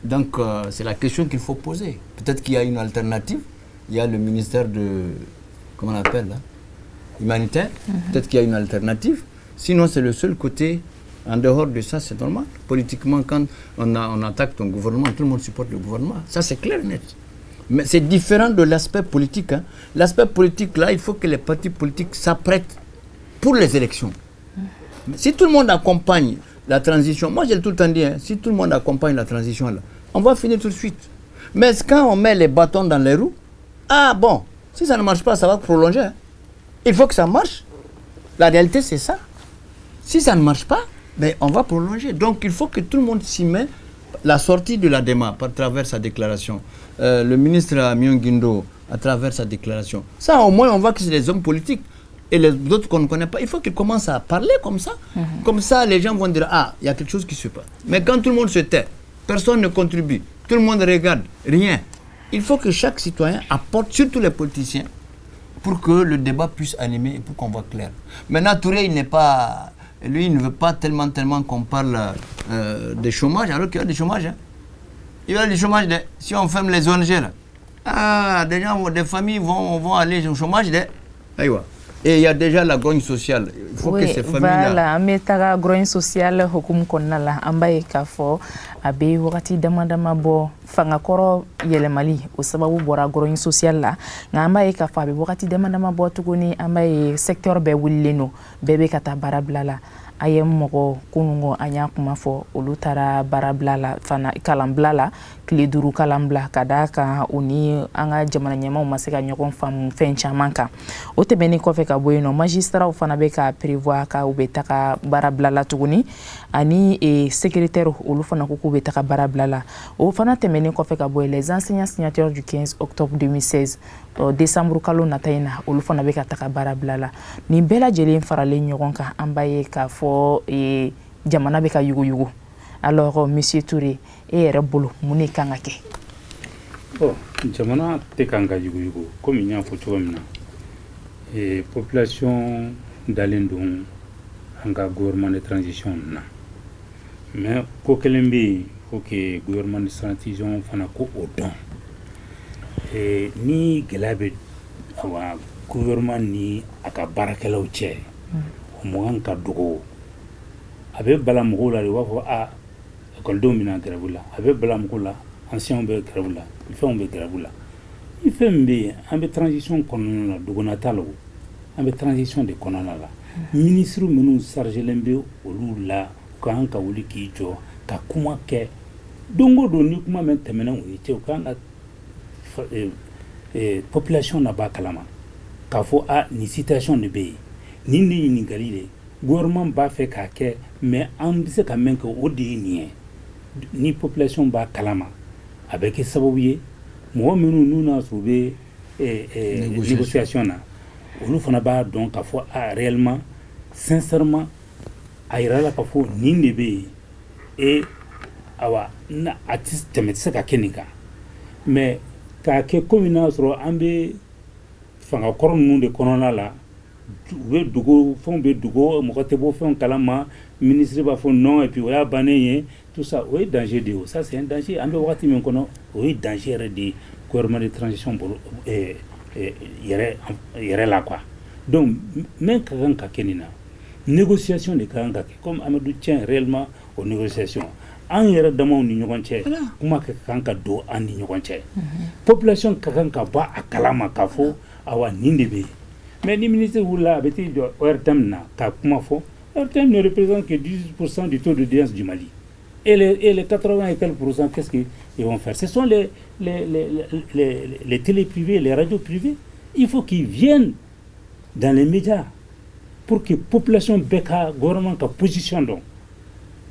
Donc, c'est la question qu'il faut poser. Peut-être qu'il y a une alternative. Il y a le ministère de... Comment on appelle là, humanitaire. Peut-être qu'il y a une alternative. Sinon, c'est le seul côté... En dehors de ça, c'est normal. Politiquement, quand on attaque ton gouvernement, tout le monde supporte le gouvernement. Ça, c'est clair, net. Mais c'est différent de l'aspect politique. L'aspect politique, là, il faut que les partis politiques s'apprêtent pour les élections. Si tout le monde accompagne la transition, moi, j'ai tout le temps dit, si tout le monde accompagne la transition, là, on va finir tout de suite. Mais quand on met les bâtons dans les roues, si ça ne marche pas, ça va prolonger. Il faut que ça marche. La réalité, c'est ça. Si ça ne marche pas, on va prolonger. Donc, il faut que tout le monde s'y mette. La sortie de la DEMA, à travers sa déclaration, le ministre Amion Guindo, à travers sa déclaration, ça, au moins, on voit que c'est des hommes politiques. Et les autres qu'on ne connaît pas, il faut qu'ils commencent à parler comme ça. Comme ça, les gens vont dire, il y a quelque chose qui se passe. Mais quand tout le monde se tait, personne ne contribue, tout le monde regarde, rien. Il faut que chaque citoyen apporte, surtout les politiciens, pour que le débat puisse animer et pour qu'on voit clair. Maintenant, Touré, il n'est pas... Lui, il ne veut pas tellement qu'on parle des chômages, alors qu'il y a des chômages. Il y a des chômages, si on ferme les ONG, là, des familles vont aller au chômage. Et il y a déjà la grogne sociale. Il faut que ces familles-là... Voilà, mais la grogne sociale, hukum konnala, ambaye kafo, abe wakati dama bo, fangakoro yelemali, usababu bora grogne sociale la, na ambaye kafo, abe wakati dama bo tukuni, ambaye secteur be willeno, bebe kata barablala. Ayem moko kunungo anya kumafo ulutara barablala fana kalamblala tile 5 kalan bila ka da kan o ni an ka jamana ɲɛmaw ma se ka ɲɔgɔn faamu fɛn caman kan. O tɛmɛnen kɔfɛ ka bɔ yen nɔ magistraw fana bɛ ka prévoir ka u bɛ taga baara bila la tuguni ani secrétaire olu fana ko k'u bɛ taga baara bila la. O fana tɛmɛnen kɔfɛ ka bɔ yen les enseignants signataires du 15 octobre 2016 décembre kalo nata in na olu fana bɛ ka taga baara bila la. Nin bɛɛ lajɛlen faralen ɲɔgɔn kan an b'a ye k'a fɔ jamana bɛ ka yuguyugu. Alors monsieur Touré e yɛrɛ bolo mun de kan ka kɛ? Jamana tɛ kan ka yuguyugu komi n y'a fɔ cogo min na population dalen don an ka gouvernement de transition na mais ko kelen bɛ yen faut que gouvernement de transition fana ko o dɔn ni gɛlɛya bɛ gouvernement ni a ka baarakɛlaw cɛ o man ka dogo a bɛ bala mɔgɔw la de u b'a fɔ écoledenw bɛna grève la a bɛ bala mɔgɔw la anciens bɛ grève la fɛnw bɛ grève la ni fɛn min bɛ yen an bɛ transition kɔnɔna la dogona t'a la an bɛ transition de kɔnɔna la ministre minnu chargelen bɛ olu la u ka kan ka wuli k'i jɔ ka kuma kɛ don o don ni kuma min tɛmɛna o ye cɛ u ka kan ka population na b'a kalama k'a fɔ nin situation de bɛ yen nin de ye ɲininkali de gouvernement b'a fɛ k'a kɛ mais an bɛ se ka mɛn kɛ o de ye nin ye ni population b'a kalama a bɛ kɛ sababu ye mɔgɔ minnu n'u n'a sɔrɔ u bɛ négociation na olu fana b'a dɔn k'a fɔ réellement sincèrement a yira la k'a fɔ nin de bɛ yen awa a tɛmɛ tɛ se ka kɛ nin kan mais k'a kɛ komi n'a sɔrɔ an bɛ fanga kɔrɔ ninnu de kɔnɔna la u bɛ dogo fɛnw bɛ dogo mɔgɔ tɛ bɔ fɛnw kalama ministre b'a fɔ non et puis o y'a bannen ye tout ça o ye danger de ye ça c'est un danger an bɛ wagati min kɔnɔ o ye danger yɛrɛ de ye gouvernement de transition bolo yɛrɛ la quoi donc min ka kan ka kɛ nin na négociation de ka kan ka kɛ comme Amadou tient réellement aux négociations an yɛrɛ damaw ni ɲɔgɔn cɛ kuma ka kan ka don an ni ɲɔgɔn cɛ population ka kan ka bɔ a kalama k'a fɔ awa nin de bɛ yen mais ni ministre wulila a bɛ t'i jɔ ORTM na ka kuma fɔ ORTM ne représente que 18% du taux d'audience du Mali et les 80 et quelques %, qu'est-ce qu'ils vont faire? Ce sont les télé privés, les radios privées. Il faut qu'ils viennent dans les médias pour que la population beka gouvernement ka position donc.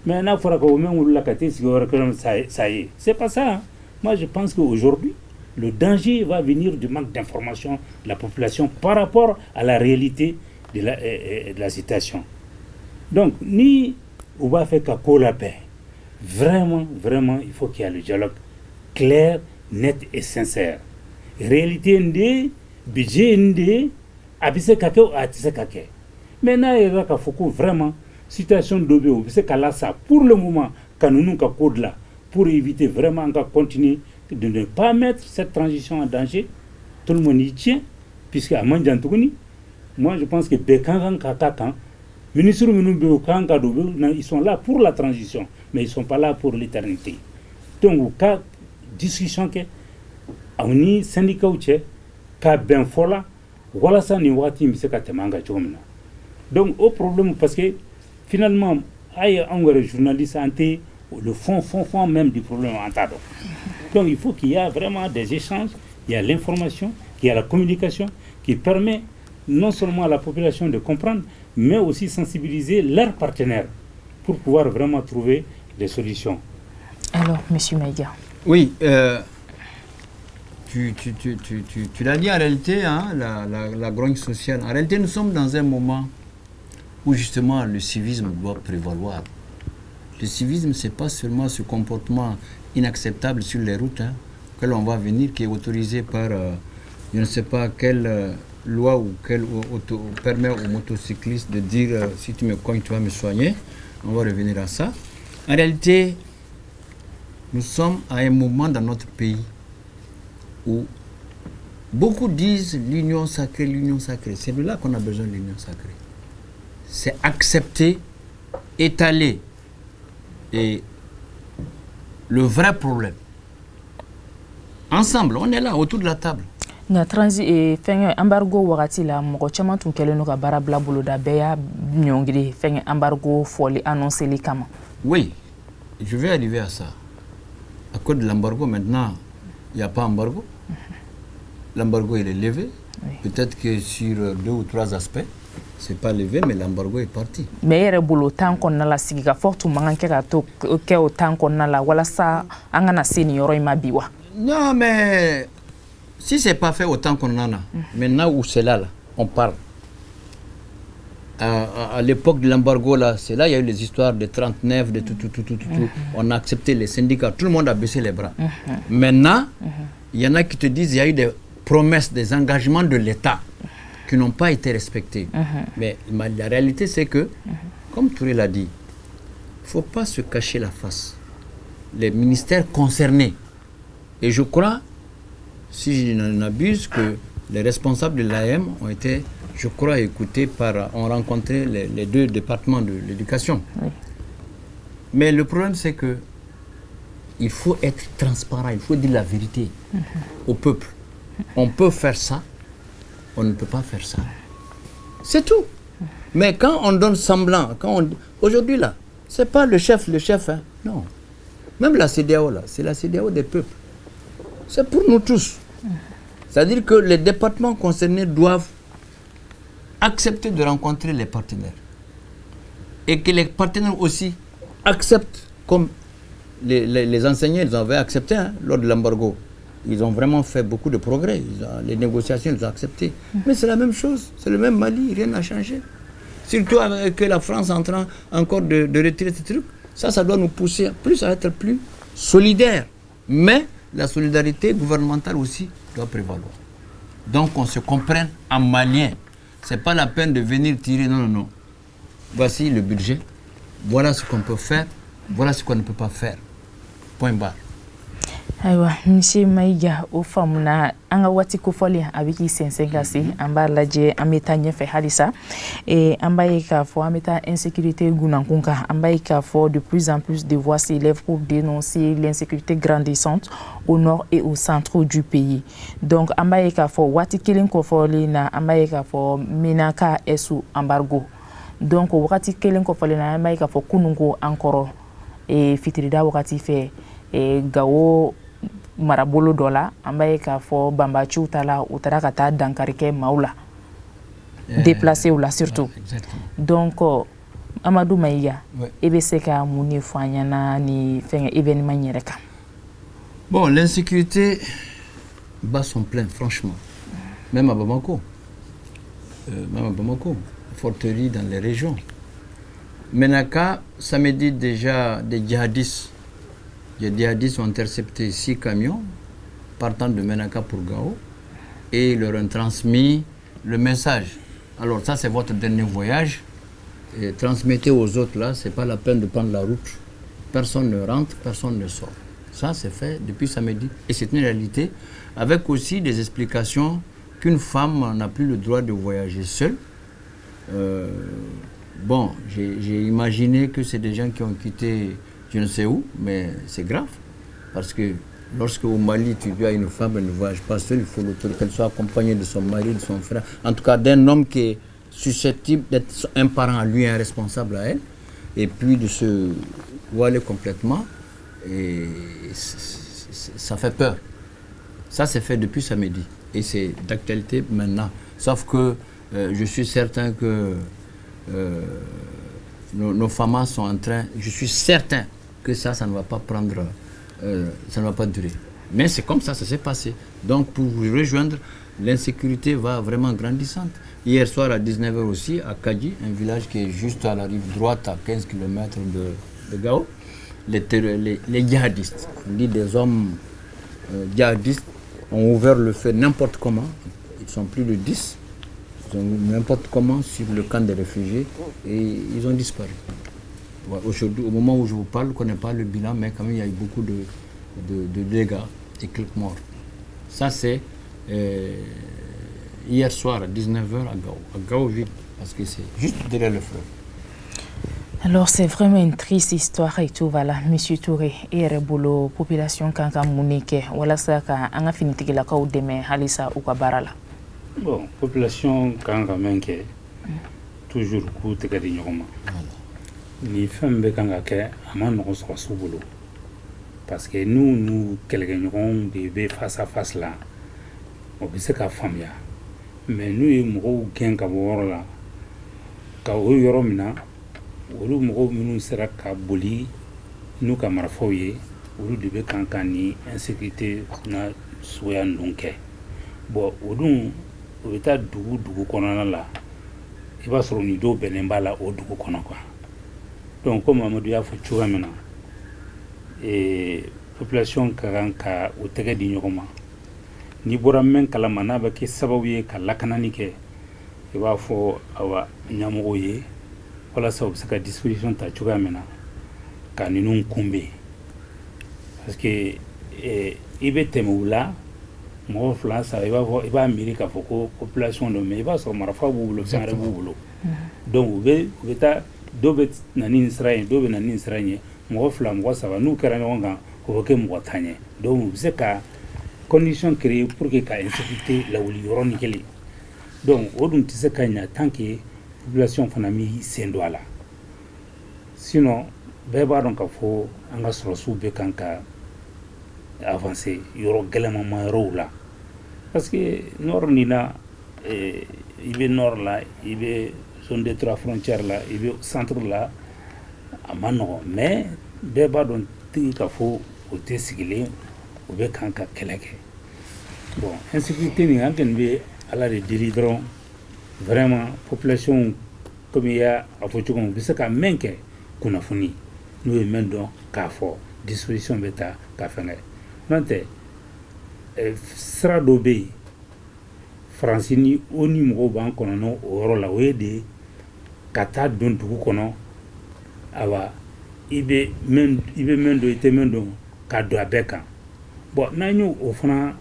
Mais là, il faudra qu'on mette la catégorie, ça y est. C'est pas ça. Hein. Moi, je pense qu'aujourd'hui, le danger va venir du manque d'information de la population par rapport à la réalité de la situation. Donc, ni on va faire qu'à la paix. Vraiment, vraiment, il faut qu'il y ait le dialogue clair, net et sincère. Réalité ndé, budget ndé, abise kake ou atise kake. Maintenant, il y a vraiment situation d'obé ou bise kala ça pour le moment, quand nous ka code là, pour éviter vraiment de continuer de ne pas mettre cette transition en danger. Tout le monde y tient, puisque à Mandjantouni, moi je pense que Bekangan Katakan, ministre ils sont là pour la transition, mais ils ne sont pas là pour l'éternité. Donc, au cas discussion que on syndicat ou ka ben fola, voilà ça ni wati mi se ka temanga chomna. Donc, au problème parce que finalement, aïe un journaliste anté le fond même du problème en tado. Donc, il faut qu'il y ait vraiment des échanges, il y a l'information, il y a la communication qui permet non seulement à la population de comprendre, mais aussi sensibiliser leurs partenaires pour pouvoir vraiment trouver des solutions. Alors, M. Maïga. Oui, tu l'as dit en réalité, hein, la grogne sociale. En réalité, nous sommes dans un moment où justement le civisme doit prévaloir. Le civisme, ce n'est pas seulement ce comportement inacceptable sur les routes, hein, que l'on va venir, qui est autorisé par je ne sais pas quelle loi ou quelle permet aux motocyclistes de dire si tu me cognes, tu vas me soigner. On va revenir à ça. En réalité, nous sommes à un moment dans notre pays où beaucoup disent l'union sacrée, l'union sacrée. C'est de là qu'on a besoin de l'union sacrée. C'est accepter, étaler et le vrai problème. Ensemble, on est là autour de la table. Nga fɛngɛ embargo wagati la mɔgɔ caman tun kɛlen no ka baara bila boloda bɛɛ y'a ɲɔngiri fɛngɛ embargo fɔli annonceli kama. Oui, je vais arriver à ça. à cause de l'embargo, maintenant, il n'y a pas embargo. L'embargo, il est levé. Oui. Peut-être que sur 2 ou 3 aspects, c'est pas levé, mais l'embargo est parti. Mais il y a beaucoup de temps qu'on a la siga forte manque à tout que autant qu'on a la voilà ça angana senior et mabiwa. Non, mais si c'est pas fait autant qu'on en a, maintenant où c'est là, on parle. À l'époque de l'embargo, là, c'est là il y a eu les histoires de 39, de tout. On a accepté les syndicats, tout le monde a baissé les bras. Maintenant, il y en a qui te disent il y a eu des promesses, des engagements de l'État qui n'ont pas été respectés. Mais la réalité, c'est que, comme Touré l'a dit, il ne faut pas se cacher la face. Les ministères concernés, et je crois, si je n'en abuse, que les responsables de l'AM ont été, je crois, écoutés ont rencontré les 2 départements de l'éducation. Oui. Mais le problème, c'est que il faut être transparent, il faut dire la vérité au peuple. On peut faire ça, on ne peut pas faire ça. C'est tout. Mais quand on donne semblant, aujourd'hui là, c'est pas le chef, hein, non. Même la CEDEAO là, c'est la CEDEAO des peuples. C'est pour nous tous. C'est-à-dire que les départements concernés doivent accepter de rencontrer les partenaires. Et que les partenaires aussi acceptent, comme les enseignants, ils avaient accepté lors de l'embargo. Ils ont vraiment fait beaucoup de progrès. Les négociations, ils ont accepté. Mais c'est la même chose. C'est le même Mali. Rien n'a changé. Surtout avec la France en train encore de retirer ces trucs. Ça doit nous pousser plus à être plus solidaires. Mais la solidarité gouvernementale aussi doit prévaloir. Donc on se comprenne en malien. Ce n'est pas la peine de venir tirer. Non. Voici le budget. Voilà ce qu'on peut faire. Voilà ce qu'on ne peut pas faire. Point barre. Aywa monsieur Maïga o famuna anga wati ko foli abiki sensengasi amba laje ameta nyefe halisa et amba ka fo ameta insécurité gunankunka amba ka fo de plus en plus de voix s'élèvent pour dénoncer l'insécurité grandissante au nord et au centre du pays. Donc amba ka fo wati killing ko foli na amba ka fo minaka esu embargo. Donc wati killing ko foli na amba ka fo kunungo encore et fitrida wakati fe et gawo marabolo dola ambaye ka fo bamba choutala utarakata dankarike maula déplacé ou là surtout donc Amadou Maïga ebe seka muni fanyana ni fenga événement nyereka. Bon, l'insécurité bat son plein franchement, même à Bamako, forterie dans les régions. Menaka, samedi déjà des djihadistes. Les djihadistes ont intercepté 6 camions partant de Menaka pour Gao et leur ont transmis le message. Alors ça c'est votre dernier voyage, et transmettez aux autres là, c'est pas la peine de prendre la route. Personne ne rentre, personne ne sort. Ça c'est fait depuis samedi et c'est une réalité avec aussi des explications qu'une femme n'a plus le droit de voyager seule. Bon, j'ai imaginé que c'est des gens qui ont quitté je ne sais où, mais c'est grave. Parce que lorsque au Mali, tu dis à une femme, elle ne voyage pas seule, il faut qu'elle soit accompagnée de son mari, de son frère, en tout cas d'un homme qui est susceptible d'être un parent à lui, un responsable à elle, et puis de se voiler complètement. Et ça fait peur. Ça, c'est fait depuis samedi. Et c'est d'actualité maintenant. Sauf que je suis certain que nos femmes sont en train, je suis certain que ça ne va pas prendre, ça ne va pas durer. Mais c'est comme ça s'est passé. Donc pour vous rejoindre, l'insécurité va vraiment grandissante. Hier soir à 19h aussi, à Kadji, un village qui est juste à la rive droite, à 15 km de Gao, les djihadistes, on dit des hommes djihadistes, ont ouvert le feu n'importe comment. Ils sont plus de 10. Ils ont n'importe comment sur le camp des réfugiés et ils ont disparu. Aujourd'hui, au moment où je vous parle, je ne connais pas le bilan, mais quand même, il y a eu beaucoup de dégâts et quelques morts. Ça, c'est hier soir à 19h à Gao-Ville, parce que c'est juste derrière le fleuve. Alors, c'est vraiment une triste histoire et tout, voilà, Monsieur Touré, et Rebolo, population Kanka Mounike, voilà ça, on a fini de la Kao demain, Halissa ou Kabarala. Bon, population Kanka Menke, toujours coup de Gadignorma. Ni femmes Bekangake, à man non soit sous boulot. parce que nous kɛlɛkɛɲɔgɔnw de bɛ face à face la o bɛ se ka faamuya mais n'u ye mɔgɔw gɛn ka bɔ yɔrɔ la ka o yɔrɔ min na olu mɔgɔw minnu sera ka boli n'u ka marifaw ye olu de bɛ kan ka ni insécurité na suguya ninnu kɛ bon o dun o bɛ taa dugu kɔnɔna la i b'a sɔrɔ nin dɔw bɛnnen b'a la o dugu kɔnɔ quoi donc comme Amadou y'a fɔ cogoya min na population ka kan ka o tɛgɛ di ɲɔgɔn ma n'i bɔra min kalama n'a bɛ kɛ sababu ye ka lakanani kɛ i b'a fɔ awa ɲɛmɔgɔw ye walasa u bɛ se ka disposition ta cogoya min na ka ninnu kunbɛn parce que i bɛ tɛmɛ u la mɔgɔ fila saba i b'a miiri k'a fɔ ko population don mais i b'a sɔrɔ marifa b'u bolo fɛn wɛrɛ b'u bolo donc u bɛ taa dɔw bɛ na ni nin sira in dɔw bɛ na ni nin sira in ye mɔgɔ fila mɔgɔ saba n'u kɛra ɲɔgɔn kan o bɛ kɛ mɔgɔ tan ye donc u bɛ se ka condition créer pour que ka insécurité lawuli yɔrɔnin kelen donc o dun tɛ se ka ɲa tant que population fana m'i sen don a la sinon bɛɛ b'a dɔn k'a fɔ an ka sɔrɔsiw bɛ kan ka avancer yɔrɔ gɛlɛnman yɔrɔw la parce que nord nin na i bɛ nord la i bɛ zone des trois frontières la i bɛ centre la a ma nɔgɔn mais bɛɛ b'a dɔn tigi k'a fɔ o tɛ sigilen o bɛ kan ka kɛlɛ kɛ bon insécurité nin an kɔni bɛ ala de deli dɔrɔn vraiment population comme i y'a fɔ cogo min u bɛ se ka mɛn kɛ kunnafoni n'u ye mɛn dɔn k'a fɔ disposition bɛ ta ka fɛngɛ n'o tɛ sira dɔ bɛ yen faransi ni o ni mɔgɔw b'an kɔnɔ n'o yɔrɔ la o ye de ka taa don dugu kɔnɔ awa i bɛ mɛn dɔn i tɛ mɛn dɔn ka don a bɛɛ kan bon n'an y'o o fana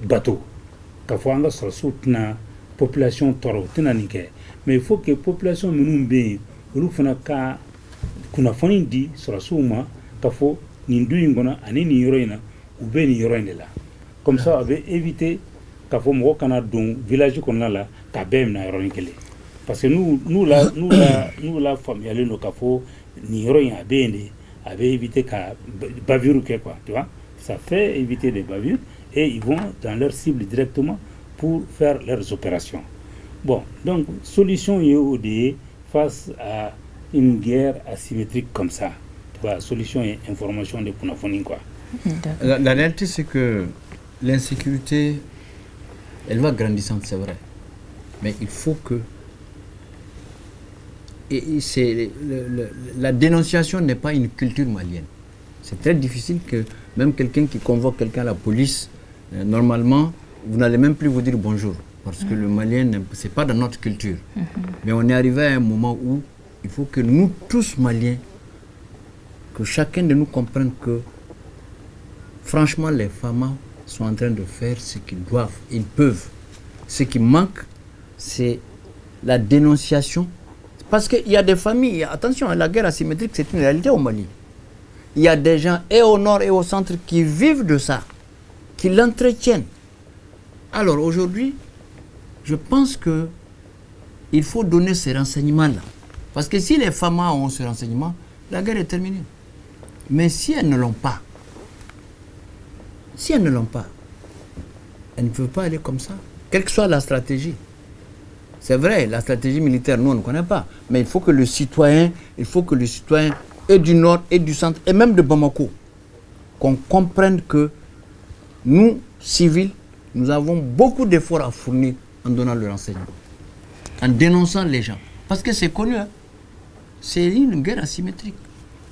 bato k'a fɔ an ka sɔrɔsiw tɛna population tɔɔrɔ u tɛna nin kɛ mais il faut que population minnu bɛ yen olu fana ka kunnafoni di sɔrɔsiw ma k'a fɔ nin du in kɔnɔ ani nin yɔrɔ in na u bɛ nin yɔrɔ in de la comme ça a bɛ éviter k'a fɔ mɔgɔ kana don village kɔnɔna la k'a bɛɛ minɛ yɔrɔnin kelen parce que n'u la faamuyalen don k'a fɔ nin yɔrɔ in a bɛ yen de a bɛ éviter ka bavure kɛ quoi tu vois ça fait éviter des bavures et ils vont dans leur cible directement pour faire leurs opérations bon donc solution est au dé face à une guerre asymétrique comme ça tu vois solution et information de kunafoni quoi. La réalité c'est que l'insécurité elle va grandissant c'est vrai mais il faut que la dénonciation n'est pas une culture malienne. C'est très difficile que même quelqu'un qui convoque quelqu'un à la police, normalement, vous n'allez même plus vous dire bonjour. Parce que le malien, ce n'est pas dans notre culture. Mais on est arrivé à un moment où il faut que nous, tous maliens, que chacun de nous comprenne que, franchement, les femmes sont en train de faire ce qu'ils doivent, ils peuvent. Ce qui manque, c'est la dénonciation. Parce qu'il y a des familles, attention, la guerre asymétrique, c'est une réalité au Mali. Il y a des gens, et au nord et au centre, qui vivent de ça, qui l'entretiennent. Alors aujourd'hui, je pense qu'il faut donner ces renseignements-là. Parce que si les femmes ont ces renseignements, la guerre est terminée. Mais si elles ne l'ont pas, elles ne peuvent pas aller comme ça, quelle que soit la stratégie. C'est vrai, la stratégie militaire, nous, on ne connaît pas. Mais il faut que le citoyen et du nord et du centre, et même de Bamako, qu'on comprenne que nous, civils, nous avons beaucoup d'efforts à fournir en donnant le renseignement, en dénonçant les gens. Parce que c'est connu, hein? C'est une guerre asymétrique.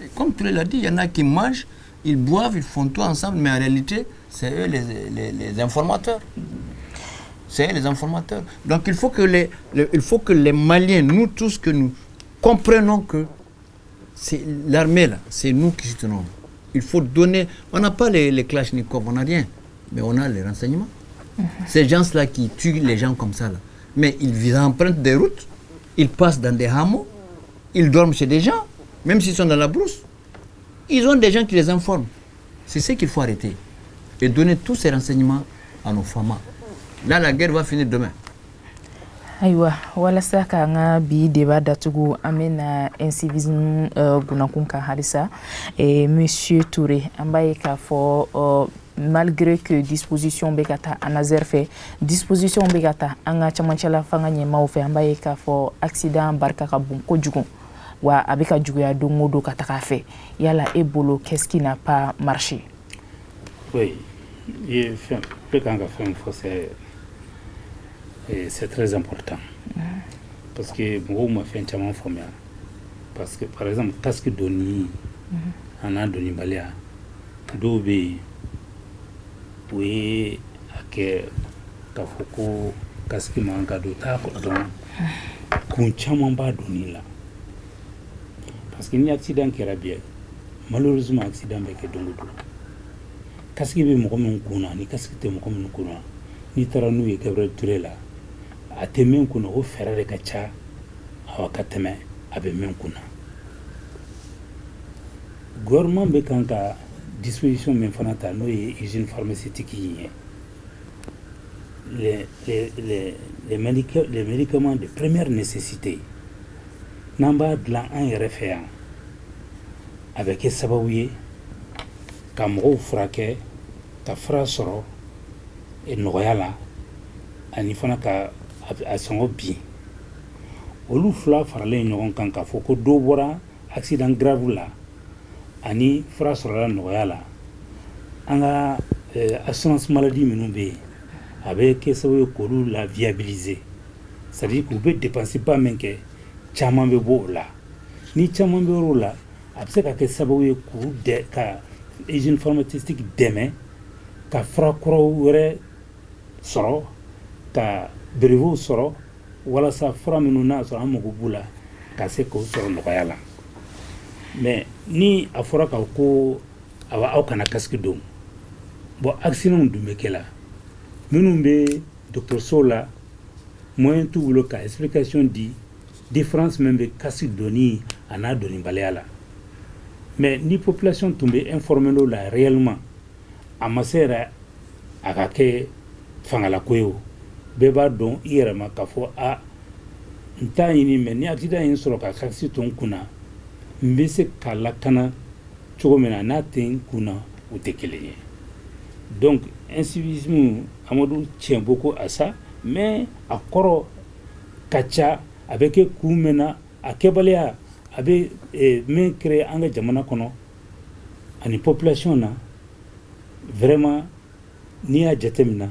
Et comme tu l'as dit, il y en a qui mangent, ils boivent, ils font tout ensemble, mais en réalité, c'est eux les informateurs. C'est eux les informateurs. Donc il faut que les Maliens, nous tous, que nous comprenons que c'est l'armée là, c'est nous qui soutenons. Il faut donner, on n'a pas les Kalachnikov, on n'a rien, mais on a les renseignements. Ces gens-là qui tuent les gens comme ça, là. Mais ils empruntent des routes, ils passent dans des hameaux, ils dorment chez des gens, même s'ils sont dans la brousse. Ils ont des gens qui les informent. C'est ce qu'il faut arrêter. Et donner tous ces renseignements à nos femmes. Là, la guerre va finir demain. Ayiwa walasa ka an ka bi débat datugu an bɛna incivisme gunnakun kan halisa Monsieur Touré an b'a ye k'a fɔ malgré que disposition bɛ ka taa ANASER fɛ disposition bɛ ka taa an ka camancɛla fanga ɲɛmaaw fɛ an b'a ye k'a fɔ accident barika ka bon kojugu wa a bɛ ka juguya don o don ka taga fɛ yala e bolo qu'est-ce qui n'a pas marché? Oui, il fait quand même c'est très important. Parce que moi, je fais un champion formé. Parce que, par exemple, casque doni, on a donné balia, dobe, oui, que kafoko, casque manga d'ota, qu'on champion pas donné là. Parce qu'il y a un accident qui est bien. Malheureusement, accident avec dongo. Casque be mo comme kuna, ni casque te mo comme kuna, ni taranu e Gabriel Touré là. A te men kuna o fɛɛrɛ de ka ca awa ka tɛmɛ a bɛ men kuna gouvernement bɛ kan ka disposition min fana ta n'o ye usine pharmaceutique yi ye les médicaments de première nécessité n'an b'a dilan an yɛrɛ fɛ yan a bɛ kɛ sababu ye ka mɔgɔw furakɛ ka fura sɔrɔ nɔgɔya la ani fana ka a sɔngɔ bin olu fila faralen ɲɔgɔn kan k'a fɔ ko dɔ bɔra accident grave la ani fura sɔrɔla nɔgɔya la an ka assurance maladie minnu bɛ yen a bɛ kɛ sababu ye k'olu la viabiliser c'est à dire k'u bɛ dépenser ba min kɛ caman bɛ bɔ o la ni caman bɛ o la a bɛ se ka kɛ sababu ye k'u ka usine pharmaceutique dɛmɛ ka fura kuraw wɛrɛ sɔrɔ ka brevet sɔrɔ walasa fura minnu n'a sɔrɔ an mago b'u la ka se k'o sɔrɔ nɔgɔya la mais ni a fɔra ka ko aw kana casque don bon accident dun bɛ kɛ la minnu bɛ dɔgɔtɔrɔso la moyen t'u bolo ka explication di différence min bɛ casque donni a n'a donnibaliya la mais ni population tun bɛ informer o la réellement a ma se yɛrɛ a ka kɛ fangalako ye o bɛɛ b'a dɔn i yɛrɛ ma k'a fɔ n t'a ɲini mais ni accident ye n sɔrɔ ka taxi to n kunna n bɛ se ka lakana cogo min na n'a tɛ n kunna o tɛ kelen ye donc incivisme Amadou tient beaucoup à ça mais a kɔrɔ ka ca a bɛ kɛ kun min na a kɛbaliya a bɛ min créer an ka jamana kɔnɔ ani population na vraiment n'i y'a jateminɛ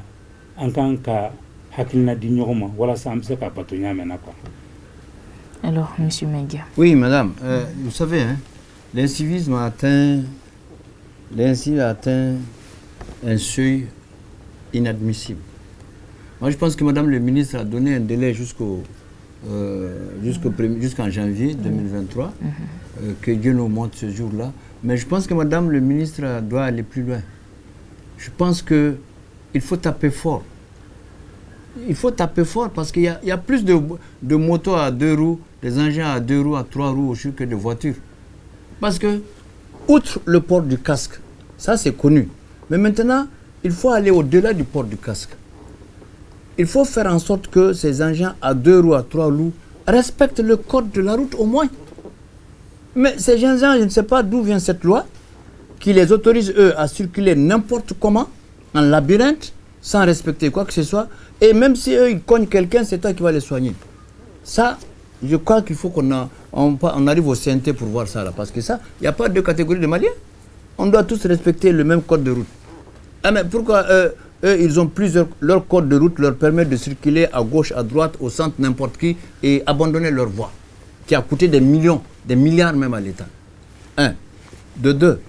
an kan ka hakilina di ɲɔgɔn ma walasa an bɛ se ka bato ɲa mɛn na quoi. Alors, Monsieur Mengia. Oui, madame. Vous savez, hein, l'incivisme a atteint un seuil inadmissible. Moi, je pense que madame le ministre a donné un délai jusqu'en janvier 2023, que Dieu nous montre ce jour-là. Mais je pense que madame le ministre doit aller plus loin. Je pense qu'il faut taper fort. Il faut taper fort parce qu'il y a plus de motos à 2 roues, des engins à 2 roues, à 3 roues aussi que de voitures. Parce que, outre le port du casque, ça c'est connu. Mais maintenant, il faut aller au-delà du port du casque. Il faut faire en sorte que ces engins à 2 roues, à 3 roues respectent le code de la route au moins. Mais ces engins, je ne sais pas d'où vient cette loi qui les autorise, eux, à circuler n'importe comment, en labyrinthe, sans respecter quoi que ce soit. Et même si eux, ils cognent quelqu'un, c'est toi qui vas les soigner. Ça, je crois qu'il faut qu'on arrive au CNT pour voir ça là. Parce que ça, il n'y a pas de catégorie de Maliens. On doit tous respecter le même code de route. Ah, mais pourquoi eux, ils ont plusieurs... Leur code de route leur permet de circuler à gauche, à droite, au centre, n'importe qui, et abandonner leur voie, qui a coûté des millions, des milliards même à l'État. 1. De 2.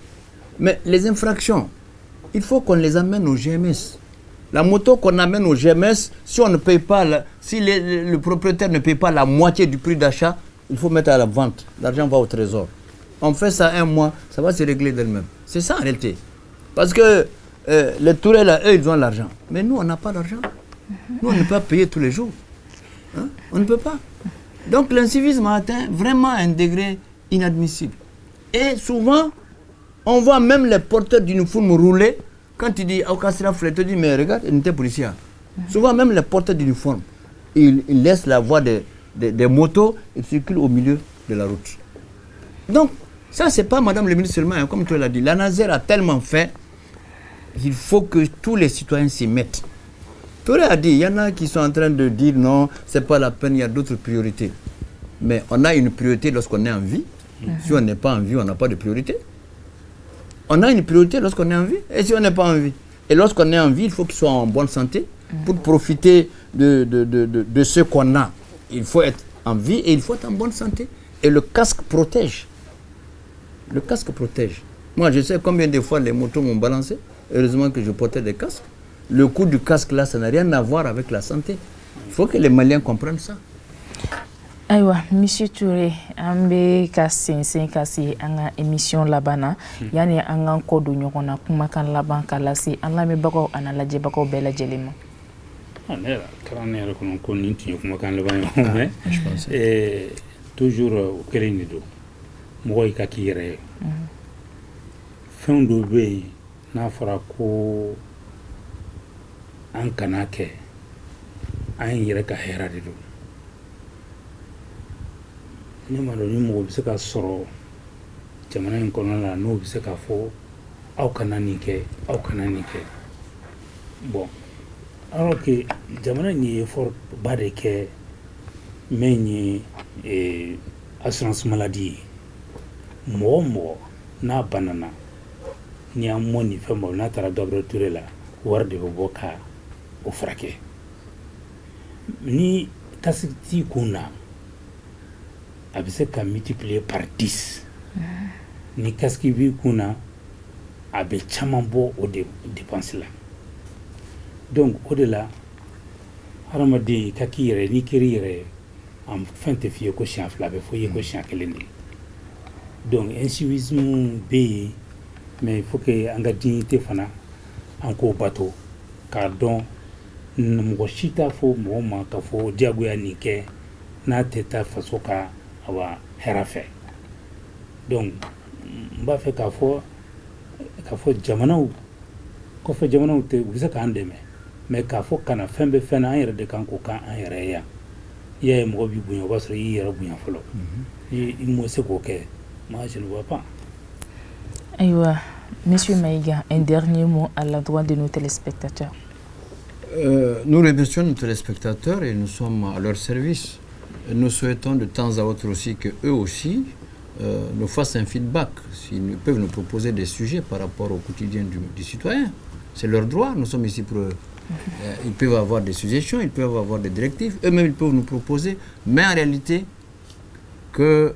Mais les infractions, il faut qu'on les amène au GMS. La moto qu'on amène au GMS, si on ne paye pas, si le propriétaire ne paye pas la moitié du prix d'achat, il faut mettre à la vente. L'argent va au trésor. On fait ça 1 mois, ça va se régler d'elle-même. C'est ça en réalité. Parce que les Tourés là, eux, ils ont l'argent. Mais nous, on n'a pas d'argent. Nous, on ne peut pas payer tous les jours. Hein? On ne peut pas. Donc l'incivisme a atteint vraiment un degré inadmissible. Et souvent, on voit même les porteurs d'uniforme rouler. Quand tu dis, tu dis, mais regarde, il était policier. Souvent, même les porteurs d'uniforme, il laisse la voie des motos, il circule au milieu de la route. Donc, ça, c'est pas Madame le ministre seulement, hein, comme tu l'as dit. La Naser a tellement fait, il faut que tous les citoyens s'y mettent. Tu l'as dit, il y en a qui sont en train de dire non, c'est pas la peine, il y a d'autres priorités. Mais on a une priorité lorsqu'on est en vie. Si on n'est pas en vie, on n'a pas de priorité. On a une priorité lorsqu'on est en vie. Et si on n'est pas en vie? Et lorsqu'on est en vie, il faut qu'il soit en bonne santé pour profiter de ce qu'on a. Il faut être en vie et il faut être en bonne santé. Et le casque protège. Le casque protège. Moi, je sais combien de fois les motos m'ont balancé. Heureusement que je portais des casques. Le coût du casque là, ça n'a rien à voir avec la santé. Il faut que les Maliens comprennent ça. Aywa, Monsieur Touré, ambe kasensen kasi anga émission labana yani anga kodu nyokona kumakan laban kalasi alla me bako analaje bako bela jelima. Anela karanera kono koninti kumakan laban je pense toujours au kelenido moy ka kire fin do be na fara ko an kanake an yire ka hera dido ni ma do ni mo bi se ka soro jamana en kono la no bi se ka fo aw kanani ke bon alors que jamana ni effort bare ke meni assurance maladie mo na banana ni amoni femo na tara dobro turela warde boka o frake ni kasiti kuna abise ka multiplier par 10 ni kaski bi kuna abe chamambo o de dépense là donc au delà haramadi kakire ni kirire am fente fiye ko chien flabe foye ko chien kelendi donc insuffisance be mais il faut que anga dignité fana anko bateau car donc mo chita fo mo ma ka fo diago ya nike na teta fasoka awa herafe donc mba fe ka fo jamana ko fo jamana te bisa ka andeme mais ka fo kana fembe fena an yere de kanko kan an yere ya ye mo bi bunya basro yi yere bunya folo yi mo se ko ke moi je ne vois pas. Aywa, Monsieur Maïga, un dernier mot à l'endroit de nos téléspectateurs. Nous remercions nos téléspectateurs et nous sommes à leur service. Nous souhaitons de temps à autre aussi qu'eux aussi nous fassent un feedback. S'ils peuvent nous proposer des sujets par rapport au quotidien du citoyen. C'est leur droit, nous sommes ici pour eux. Ils peuvent avoir des suggestions, ils peuvent avoir des directives, eux-mêmes ils peuvent nous proposer, mais en réalité, que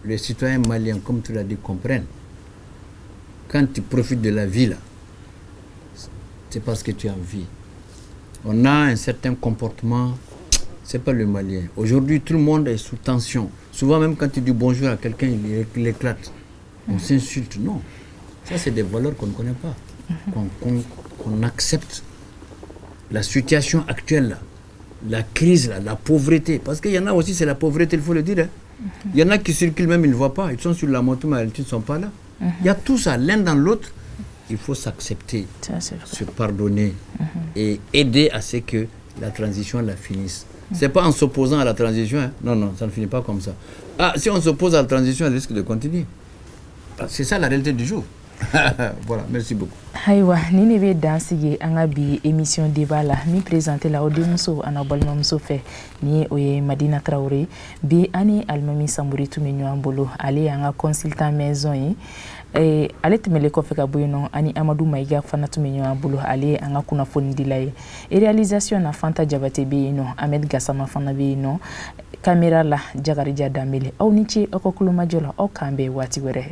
les citoyens maliens, comme tu l'as dit, comprennent. Quand tu profites de la vie, là, c'est parce que tu as envie. On a un certain comportement, c'est pas le Malien. Aujourd'hui, tout le monde est sous tension. Souvent, même quand tu dis bonjour à quelqu'un, il éclate. On s'insulte. Non. Ça, c'est des valeurs qu'on ne connaît pas. Qu'on accepte la situation actuelle, là, la crise, là, la pauvreté. Parce qu'il y en a aussi, c'est la pauvreté, il faut le dire. Hein. Il y en a qui circulent même, ils ne voient pas. Ils sont sur la moto, mais ils ne sont pas là. Il y a tout ça, l'un dans l'autre. Il faut s'accepter, se pardonner et aider à ce que la transition la finisse. C'est pas en s'opposant à la transition. Hein. Non, non, ça ne finit pas comme ça. Ah, si on s'oppose à la transition, elle risque de continuer. C'est ça la réalité du jour. Voilà, merci beaucoup. Aïwa, ni ne be dansigi anga bi émission débat la mi présenter la odemuso anabalma muso fe ni oye Madina Traoré bi ani almami Sambouri Tumenyo Ambolo ali anga consultant maison yi ale temele ko fe ka boyno ani Amadou Maïga fana Tumenyo Ambolo ali anga kuna foni dilay et réalisation na Fanta Diabaté bi no Ahmed Gassama fana bi no caméra la Jagarija Damele aw ni ci okokuluma jola o kambe wati were